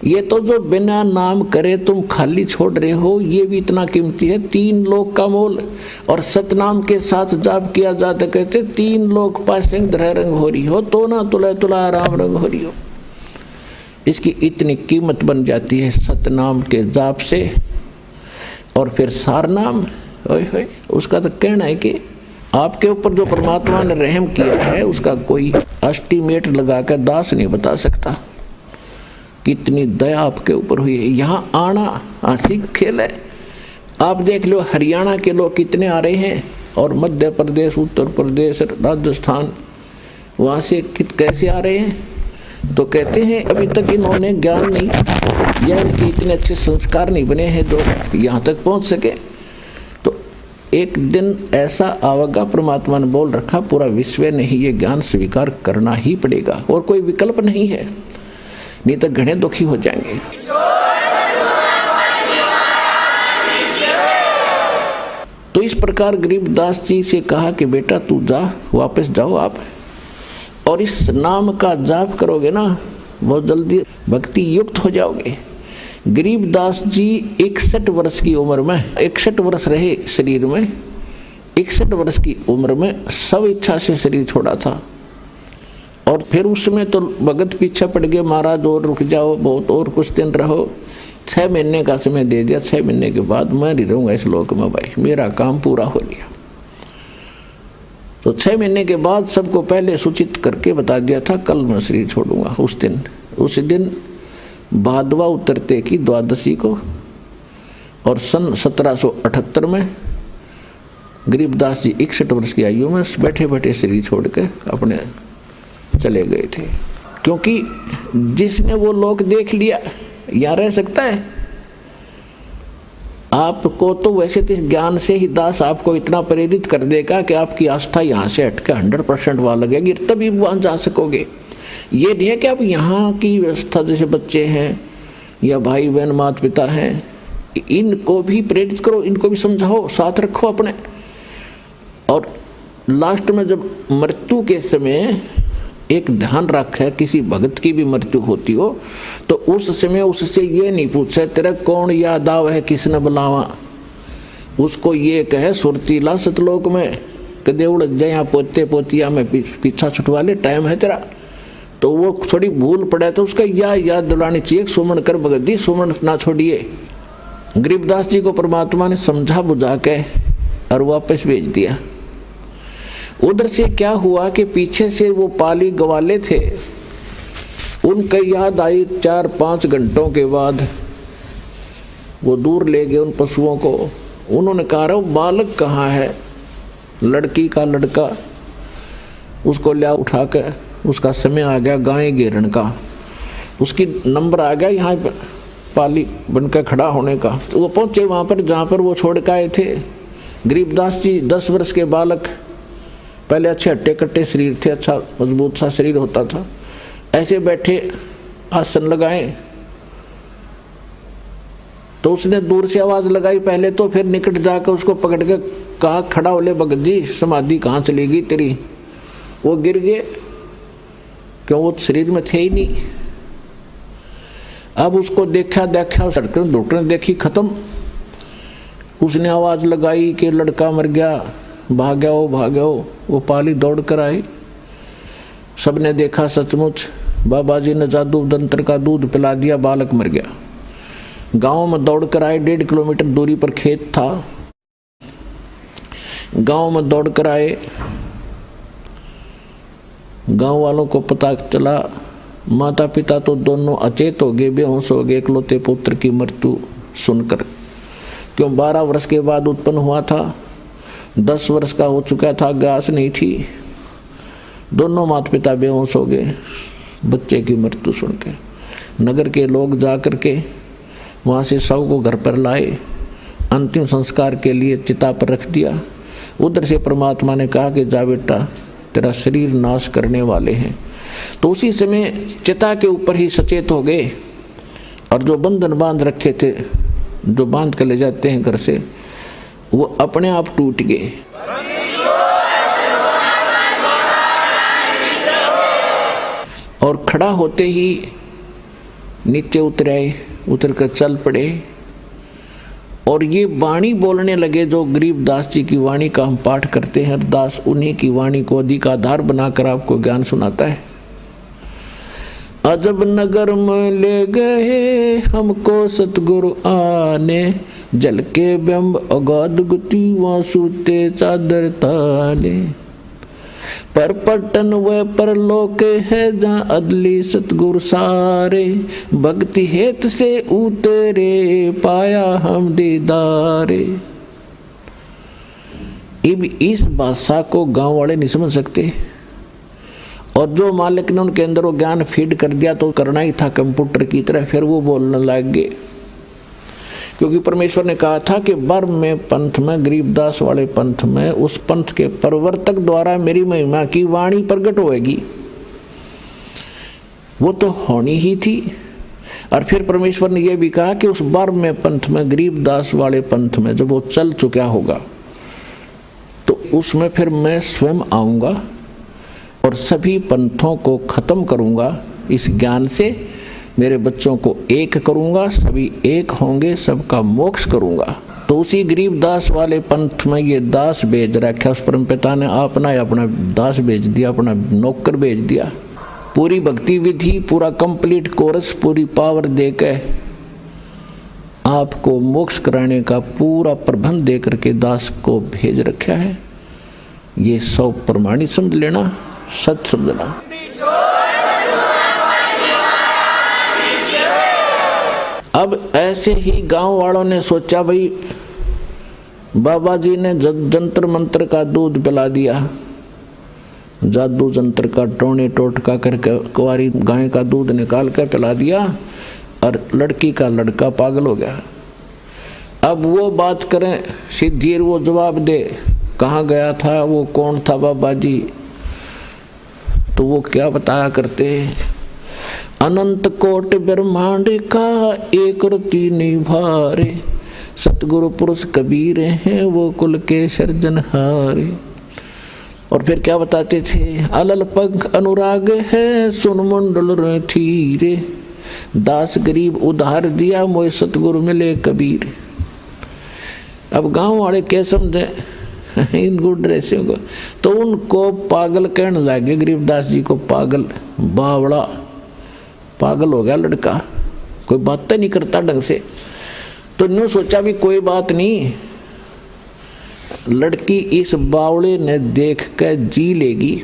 ये तो जो बिना नाम करे तुम खाली छोड़ रहे हो, ये भी इतना कीमती है, 3 लोक का मोल। और सतनाम के साथ जाप किया जाता, कहते 3 लोक पासिंग धरे रंग हो रही हो, तो ना तुला तुला राम रंग हो रही हो। इसकी इतनी कीमत बन जाती है सतनाम के जाप से। और फिर सारनाम, ओए होए, उसका तो कहना है कि आपके ऊपर जो परमात्मा ने रहम किया है उसका कोई एस्टीमेट लगा कर दास नहीं बता सकता, कितनी दया आपके ऊपर हुई है। यहाँ आना हंसी खेल है। आप देख लो हरियाणा के लोग कितने आ रहे हैं, और मध्य प्रदेश, उत्तर प्रदेश, राजस्थान, वहाँ से कैसे आ रहे हैं। तो कहते हैं अभी तक इन्होंने ज्ञान नहीं या इनके इतने अच्छे संस्कार नहीं बने हैं जो यहाँ तक पहुँच सके। तो एक दिन ऐसा आवेगा, परमात्मा ने बोल रखा, पूरा विश्व ने ही ये ज्ञान स्वीकार करना ही पड़ेगा और कोई विकल्प नहीं है, नहीं तो घने दुखी हो जाएंगे। तो इस प्रकार गरीबदास जी से कहा कि बेटा तू जा, वापस जाओ आप, और इस नाम का जाप करोगे ना बहुत जल्दी भक्ति युक्त हो जाओगे। गरीबदास जी 61 वर्ष की उम्र में, 61 वर्ष रहे शरीर में, 61 वर्ष की उम्र में सब इच्छा से शरीर छोड़ा था। और फिर उसमें तो भगत पीछे पड़ गए, महाराज और रुक जाओ बहुत, और कुछ दिन रहो। 6 महीने का समय दे दिया। 6 महीने के बाद मैं नहीं रहूँगा इस लोक में भाई, मेरा काम पूरा हो गया। तो 6 महीने के बाद सबको पहले सूचित करके बता दिया था कल मैं शरीर छोड़ूंगा। उस दिन भादवा उतरते की द्वादशी को, और सन 1778 में गरीबदास जी 61 वर्ष की आयु में बैठे बैठे शरीर छोड़ के अपने चले गए थे। क्योंकि जिसने वो लोक देख लिया यहाँ रह सकता है। आपको तो वैसे तो ज्ञान से ही दास आपको इतना प्रेरित कर देगा कि आपकी आस्था यहाँ से हटकर 100% वहाँ लगेगी, तभी वहाँ जा सकोगे। ये नहीं है कि आप यहाँ की व्यवस्था, जैसे बच्चे हैं या भाई बहन माता पिता हैं, इनको भी प्रेरित करो, इनको भी समझाओ, साथ रखो अपने। और लास्ट में जब मृत्यु के समय एक ध्यान रखे, किसी भगत की भी मृत्यु होती हो तो उस समय उससे ये नहीं पूछे तेरा कौन याद आव है किसने बुलावा, उसको ये कहे सुरतीला सतलोक में कदे उड़ जाए यहाँ पोते पोतिया में पीछा छुटवा ले, टाइम है तेरा। तो वो थोड़ी भूल पड़े तो उसका याद दिलानी चाहिए, सुमन कर भगत जी, सुमन ना छोड़िए। गरीबदास जी को परमात्मा ने समझा बुझा के और वापस भेज दिया। उधर से क्या हुआ कि पीछे से वो पाली गवाले थे, उनका याद आई 4-5 घंटों के बाद। वो दूर ले गए उन पशुओं को। उन्होंने कहा वो बालक कहाँ है, लड़की का लड़का, उसको लिया उठा कर। उसका समय आ गया गाय घेरन का, उसकी नंबर आ गया यहाँ पाली बनकर खड़ा होने का। तो वो पहुँचे वहाँ पर जहाँ पर वो छोड़ के आए थे। गरीबदास जी 10 वर्ष के बालक, पहले अच्छे हट्टे कट्टे शरीर थे, अच्छा मजबूत सा शरीर होता था, ऐसे बैठे आसन लगाए। तो उसने दूर से आवाज़ लगाई पहले तो, फिर निकट जाकर उसको पकड़ के कहा खड़ा हो ले भगत जी, समाधि कहाँ चली गई तेरी। वो गिर गए, क्यों वो शरीर में थे ही नहीं। अब उसको देखा सड़कों डॉक्टर ने देखी, खत्म। उसने आवाज़ लगाई कि लड़का मर गया, भाग्यो। वो पाली दौड़ कर आई, सबने देखा सचमुच बाबा जी ने जादू तंत्र का दूध पिला दिया, बालक मर गया। गांव में दौड़ कर आए, 1.5 किलोमीटर दूरी पर खेत था। गांव में दौड़ कर आए, गांव वालों को पता चला, माता पिता तो दोनों अचेत हो गए, बेहोश हो गए इकलौते पुत्र की मृत्यु सुनकर। क्यों 12 वर्ष के बाद उत्पन्न हुआ था, 10 वर्ष का हो चुका था, गास नहीं थी। दोनों माता पिता बेहोश हो गए बच्चे की मृत्यु सुन के। नगर के लोग जा कर के वहाँ से शव को घर पर लाए, अंतिम संस्कार के लिए चिता पर रख दिया। उधर से परमात्मा ने कहा कि जा बेटा, तेरा शरीर नाश करने वाले हैं। तो उसी समय चिता के ऊपर ही सचेत हो गए, और जो बंधन बांध रखे थे, जो बांध कर ले जाते हैं घर से, वो अपने आप टूट गए। और खड़ा होते ही नीचे उतर आए, उतर कर चल पड़े, और ये वाणी बोलने लगे। जो गरीबदास जी की वाणी का हम पाठ करते हैं, दास उन्हीं की वाणी को अधिक आधार बनाकर आपको ज्ञान सुनाता है। अजब नगर में ले गए हमको सतगुरु आने, जल के बिंब अगाध गुति वासुते चादर ताने। पर पटन व परलोक है जहाँ अदली सतगुरु सारे, भक्ति हेत से उतरे पाया हम दीदारे। इस भाषा को गांव वाले नहीं समझ सकते, और जो मालिक ने उनके अंदर वो ज्ञान फीड कर दिया तो करना ही था कंप्यूटर की तरह, फिर वो बोलने लग गए। क्योंकि परमेश्वर ने कहा था कि बर्म में पंथ में, गरीबदास वाले पंथ में, उस पंथ के प्रवर्तक द्वारा मेरी महिमा की वाणी प्रकट होएगी। वो तो होनी ही थी। और फिर परमेश्वर ने यह भी कहा कि उस बर्म में पंथ में, गरीबदास वाले पंथ में जब वो चल चुका होगा तो उसमें फिर मैं स्वयं आऊँगा और सभी पंथों को खत्म करूँगा। इस ज्ञान से मेरे बच्चों को एक करूँगा, सभी एक होंगे, सबका मोक्ष करूँगा। तो उसी गरीबदास वाले पंथ में ये दास भेज रखा, उस परमपिता ने अपना दास भेज दिया, अपना नौकर भेज दिया। पूरी भक्ति विधि, पूरा कंप्लीट कोर्स, पूरी पावर देके आपको मोक्ष कराने का पूरा प्रबंध दे करके दास को भेज रखा है। ये 100 प्रमाणित समझ लेना, सच समझना। अब ऐसे ही गांव वालों ने सोचा, भाई बाबा जी ने जंतर मंत्र का दूध पिला दिया, जादू जंत्र का टोने टोटका करके कुंवारी गाय का दूध निकाल कर पिला दिया, और लड़की का लड़का पागल हो गया। अब वो बात करें सिद्धीर, वो जवाब दे कहाँ गया था, वो कौन था बाबा जी, तो वो क्या बताया करते, अनंत कोट ब्रह्मांड का एक रति निभारे, सतगुरु पुरुष कबीर हैं वो कुल के सर्जनहारे। और फिर क्या बताते थे, अलल पंख अनुराग है सुन मुंडल थीरे, दास गरीब उधार दिया मोय सतगुरु मिले कबीर। अब गांव वाले क्या समझे, इन गुड ड्रेसियों को। तो उनको पागल कहने लगे, गरीबदास जी को पागल, बावड़ा, पागल हो गया लड़का, कोई बातें नहीं करता ढंग से। तो न्यू सोचा भी कोई बात नहीं, लड़की इस बावड़े ने देख कर जी लेगी,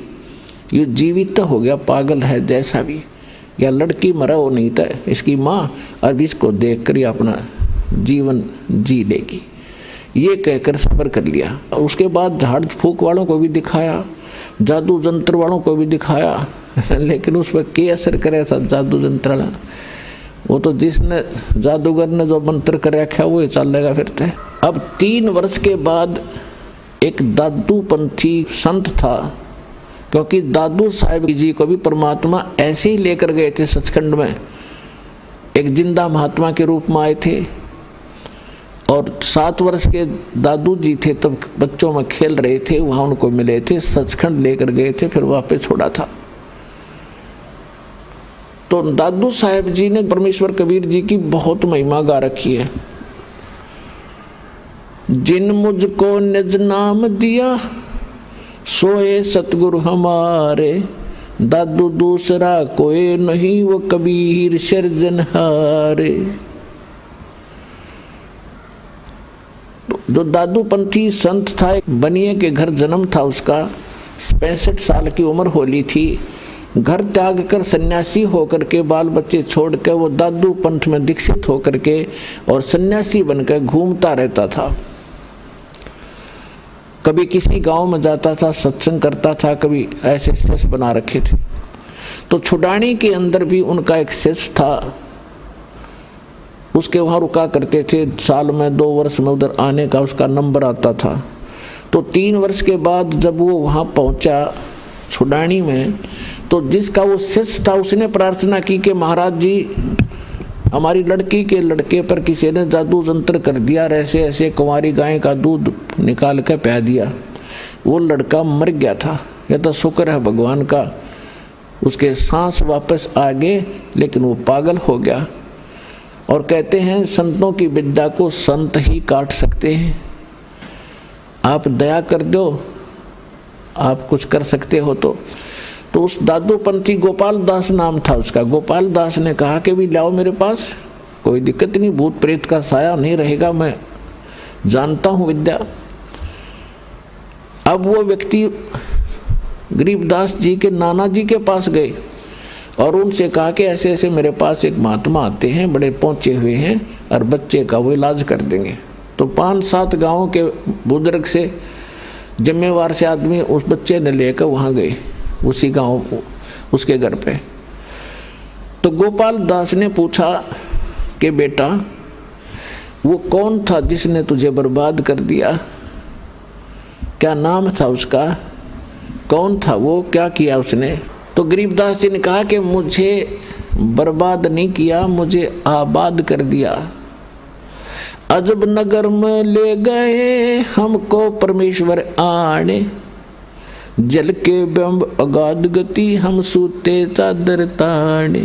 ये जीवित हो गया, पागल है जैसा भी, या लड़की मरा हो नहीं था इसकी माँ, अब इसको देख कर अपना जीवन जी लेगी, ये कहकर सब्र कर लिया। उसके बाद झाड़ फूक वालों को भी दिखाया, जादू जंत्र वालों को भी दिखाया, लेकिन उस पर क्या असर करे ऐसा जादू जंत्र वाला, वो तो जिसने जादूगर ने जो मंत्र कर रखा है वो ही चलेगा फिरते। अब 3 वर्ष के बाद एक दादू पंथी संत था, क्योंकि दादू साहिब जी को भी परमात्मा ऐसे ही लेकर गए थे सचखंड में, एक जिंदा महात्मा के रूप में आए थे। और 7 वर्ष के दादू जी थे तब बच्चों में खेल रहे थे, वहाँ उनको मिले थे, सचखंड लेकर गए थे, फिर वापस छोड़ा था। तो दादू साहिब जी ने परमेश्वर कबीर जी की बहुत महिमा गा रखी है। जिन मुझको निज नाम दिया सोए सतगुरु हमारे, दादू दूसरा कोई नहीं वो कबीर सिरजनहारे। जो दादू पंथी संत था, बनिए के घर जन्म था उसका, 65 साल की उम्र होली थी, घर त्याग कर सन्यासी होकर के, बाल बच्चे छोड़ कर वो दादू पंथ में दीक्षित होकर के और सन्यासी बनकर घूमता रहता था। कभी किसी गांव में जाता था, सत्संग करता था, कभी ऐसे शिष्य बना रखे थे। तो छुडानी के अंदर भी उनका एक शिष्य था, उसके वहाँ रुका करते थे, साल में 2 वर्ष में उधर आने का उसका नंबर आता था। तो 3 वर्ष के बाद जब वो वहाँ पहुँचा छुडानी में, तो जिसका वो शिष्य था उसने प्रार्थना की कि महाराज जी हमारी लड़की के लड़के पर किसी ने जादू जंत्र कर दिया, ऐसे ऐसे कुंवारी गाय का दूध निकाल कर पिया दिया, वो लड़का मर गया था। यह तो शुक्र है भगवान का, उसके सांस वापस आ गए, लेकिन वो पागल हो गया। और कहते हैं संतों की विद्या को संत ही काट सकते हैं। आप दया कर दो, आप कुछ कर सकते हो तो उस दादू पंथी गोपाल दास नाम था उसका, गोपाल दास ने कहा कि भी लाओ मेरे पास, कोई दिक्कत नहीं, भूत प्रेत का साया नहीं रहेगा, मैं जानता हूँ विद्या। अब वो व्यक्ति गरीबदास जी के नाना जी के पास गए और उनसे कहा कि ऐसे ऐसे मेरे पास एक महात्मा आते हैं, बड़े पहुँचे हुए हैं और बच्चे का वो इलाज कर देंगे। तो 5-7 गाँव के बुजुर्ग से, जिम्मेवार से आदमी उस बच्चे ने लेकर वहाँ गए, उसी गांव उसके घर पे। तो गोपाल दास ने पूछा कि बेटा वो कौन था जिसने तुझे बर्बाद कर दिया, क्या नाम था उसका, कौन था वो, क्या किया उसने? तो गरीबदास जी ने कहा कि मुझे बर्बाद नहीं किया, मुझे आबाद कर दिया। अजब नगर में ले गए हमको परमेश्वर आने, जल के बिंब अगाध गति हम सूते चादर ताने।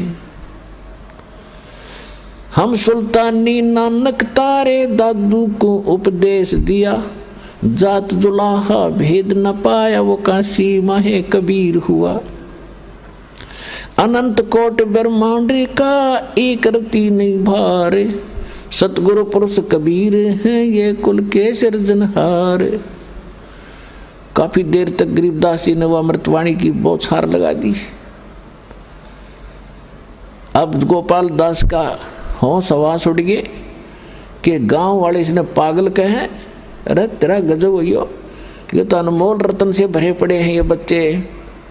हम सुल्तानी नानक तारे दादू को उपदेश दिया, जात जुलाहा भेद न पाया वो काशी माहे कबीर हुआ। अनंत कोट ब्रह्मांड का एक रति नहीं भारे, सतगुरु पुरुष कबीर हैं ये कुल के सिरजनहार। काफी देर तक गरीबदास जी ने वो अमृतवाणी की बौछार लगा दी। अब गोपाल दास का होश हवास उड़ गए कि गांव वाले इसने पागल कहे, अरे तेरा गजब हो, ये तो अनमोल रतन से भरे पड़े हैं ये बच्चे,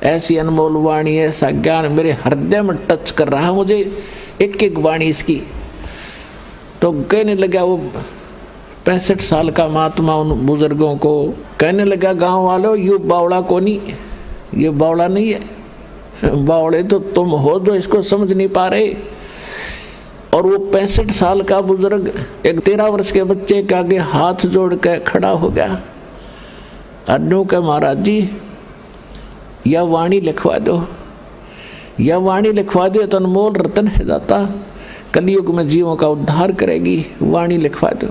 ऐसी अनमोल वाणी, ऐसा ज्ञान मेरे हृदय में टच कर रहा, मुझे एक एक वाणी इसकी। तो कहने लगा वो 65 साल का महात्मा उन बुजुर्गों को कहने लगा, गांव वालों ये बावड़ा को नहीं, ये बावड़ा नहीं है, बावड़े तो तुम हो जो इसको समझ नहीं पा रहे। और वो 65 साल का बुजुर्ग एक 13 वर्ष के बच्चे के आगे हाथ जोड़ कर खड़ा हो गया। अन्नू के महाराज जी यह वाणी लिखवा दो, यह वाणी लिखवा दो तो अनमोल रतन है जाता, कलयुग में जीवों का उद्धार करेगी, वाणी लिखवा दो।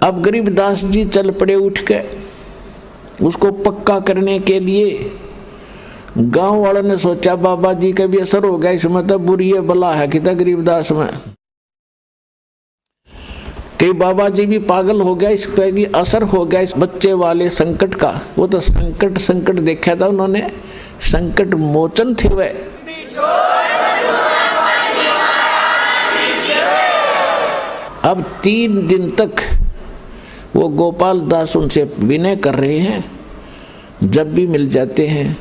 अब गरीबदास जी चल पड़े उठ के उसको पक्का करने के लिए। गांव वालों ने सोचा बाबा जी का भी असर हो गया इसमें, तो बुरी है बला है कि गरीबदास में, कई बाबा जी भी पागल हो गया, इस पर भी असर हो गया इस बच्चे वाले संकट का। वो तो संकट देखा था उन्होंने, संकट मोचन थे वे। अब 3 दिन तक वो गोपाल दास उनसे विनय कर रहे हैं, जब भी मिल जाते हैं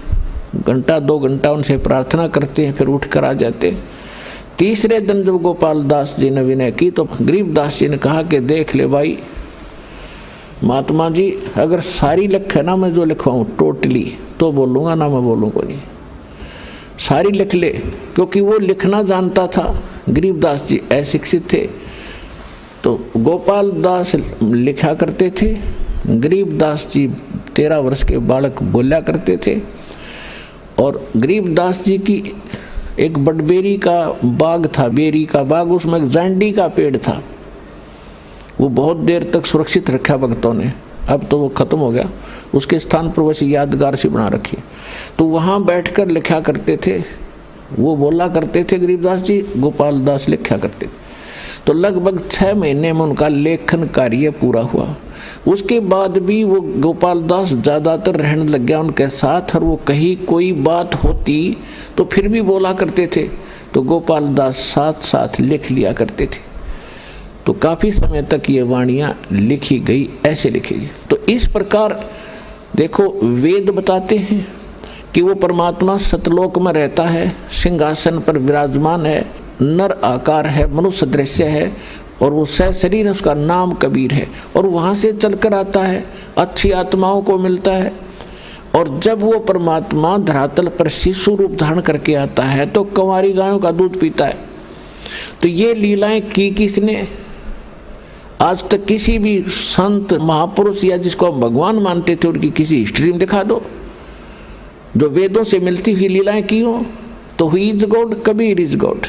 घंटा 2 घंटा उनसे प्रार्थना करते हैं, फिर उठ कर आ जाते हैं। तीसरे दिन जब गोपाल दास जी ने विनय की तो गरीबदास जी ने कहा कि देख ले भाई महात्मा जी, अगर सारी लिख है ना मैं जो लिखवाऊँ टोटली तो बोलूँगा, ना मैं बोलूँगा नहीं, सारी लिख ले। क्योंकि वो लिखना जानता था, गरीबदास जी अशिक्षित थे, तो गोपाल दास लिखा करते थे, गरीबदास जी 13 वर्ष के बालक बोला करते थे। और गरीबदास जी की एक बटबेरी का बाग था, बेरी का बाग, उसमें एक जांडी का पेड़ था, वो बहुत देर तक सुरक्षित रखा भक्तों ने, अब तो वो खत्म हो गया, उसके स्थान पर वैसे यादगार सी बना रखी। तो वहाँ बैठकर लिखा करते थे, वो बोला करते थे गरीबदास जी, गोपाल दास लिखा करते थे। तो लगभग 6 महीने में उनका लेखन कार्य पूरा हुआ। उसके बाद भी वो गोपाल दास ज़्यादातर रहने लग गया उनके साथ, और वो कहीं कोई बात होती तो फिर भी बोला करते थे, तो गोपाल दास साथ साथ लिख लिया करते थे। तो काफ़ी समय तक ये वाणियाँ लिखी गई, ऐसे लिखी गई। तो इस प्रकार देखो वेद बताते हैं कि वो परमात्मा सतलोक में रहता है, सिंहासन पर विराजमान है, नर आकार है, मनुष्य दृश्य है, और वो शरीर है, उसका नाम कबीर है, और वहाँ से चलकर आता है, अच्छी आत्माओं को मिलता है। और जब वो परमात्मा धरातल पर शिशु रूप धारण करके आता है तो कंवारी गायों का दूध पीता है। तो ये लीलाएं की किसने? आज तक किसी भी संत महापुरुष या जिसको हम भगवान मानते थे उनकी किसी हिस्ट्री में दिखा दो जो वेदों से मिलती हुई लीलाएं की हो। तो he is God, Kabir is God.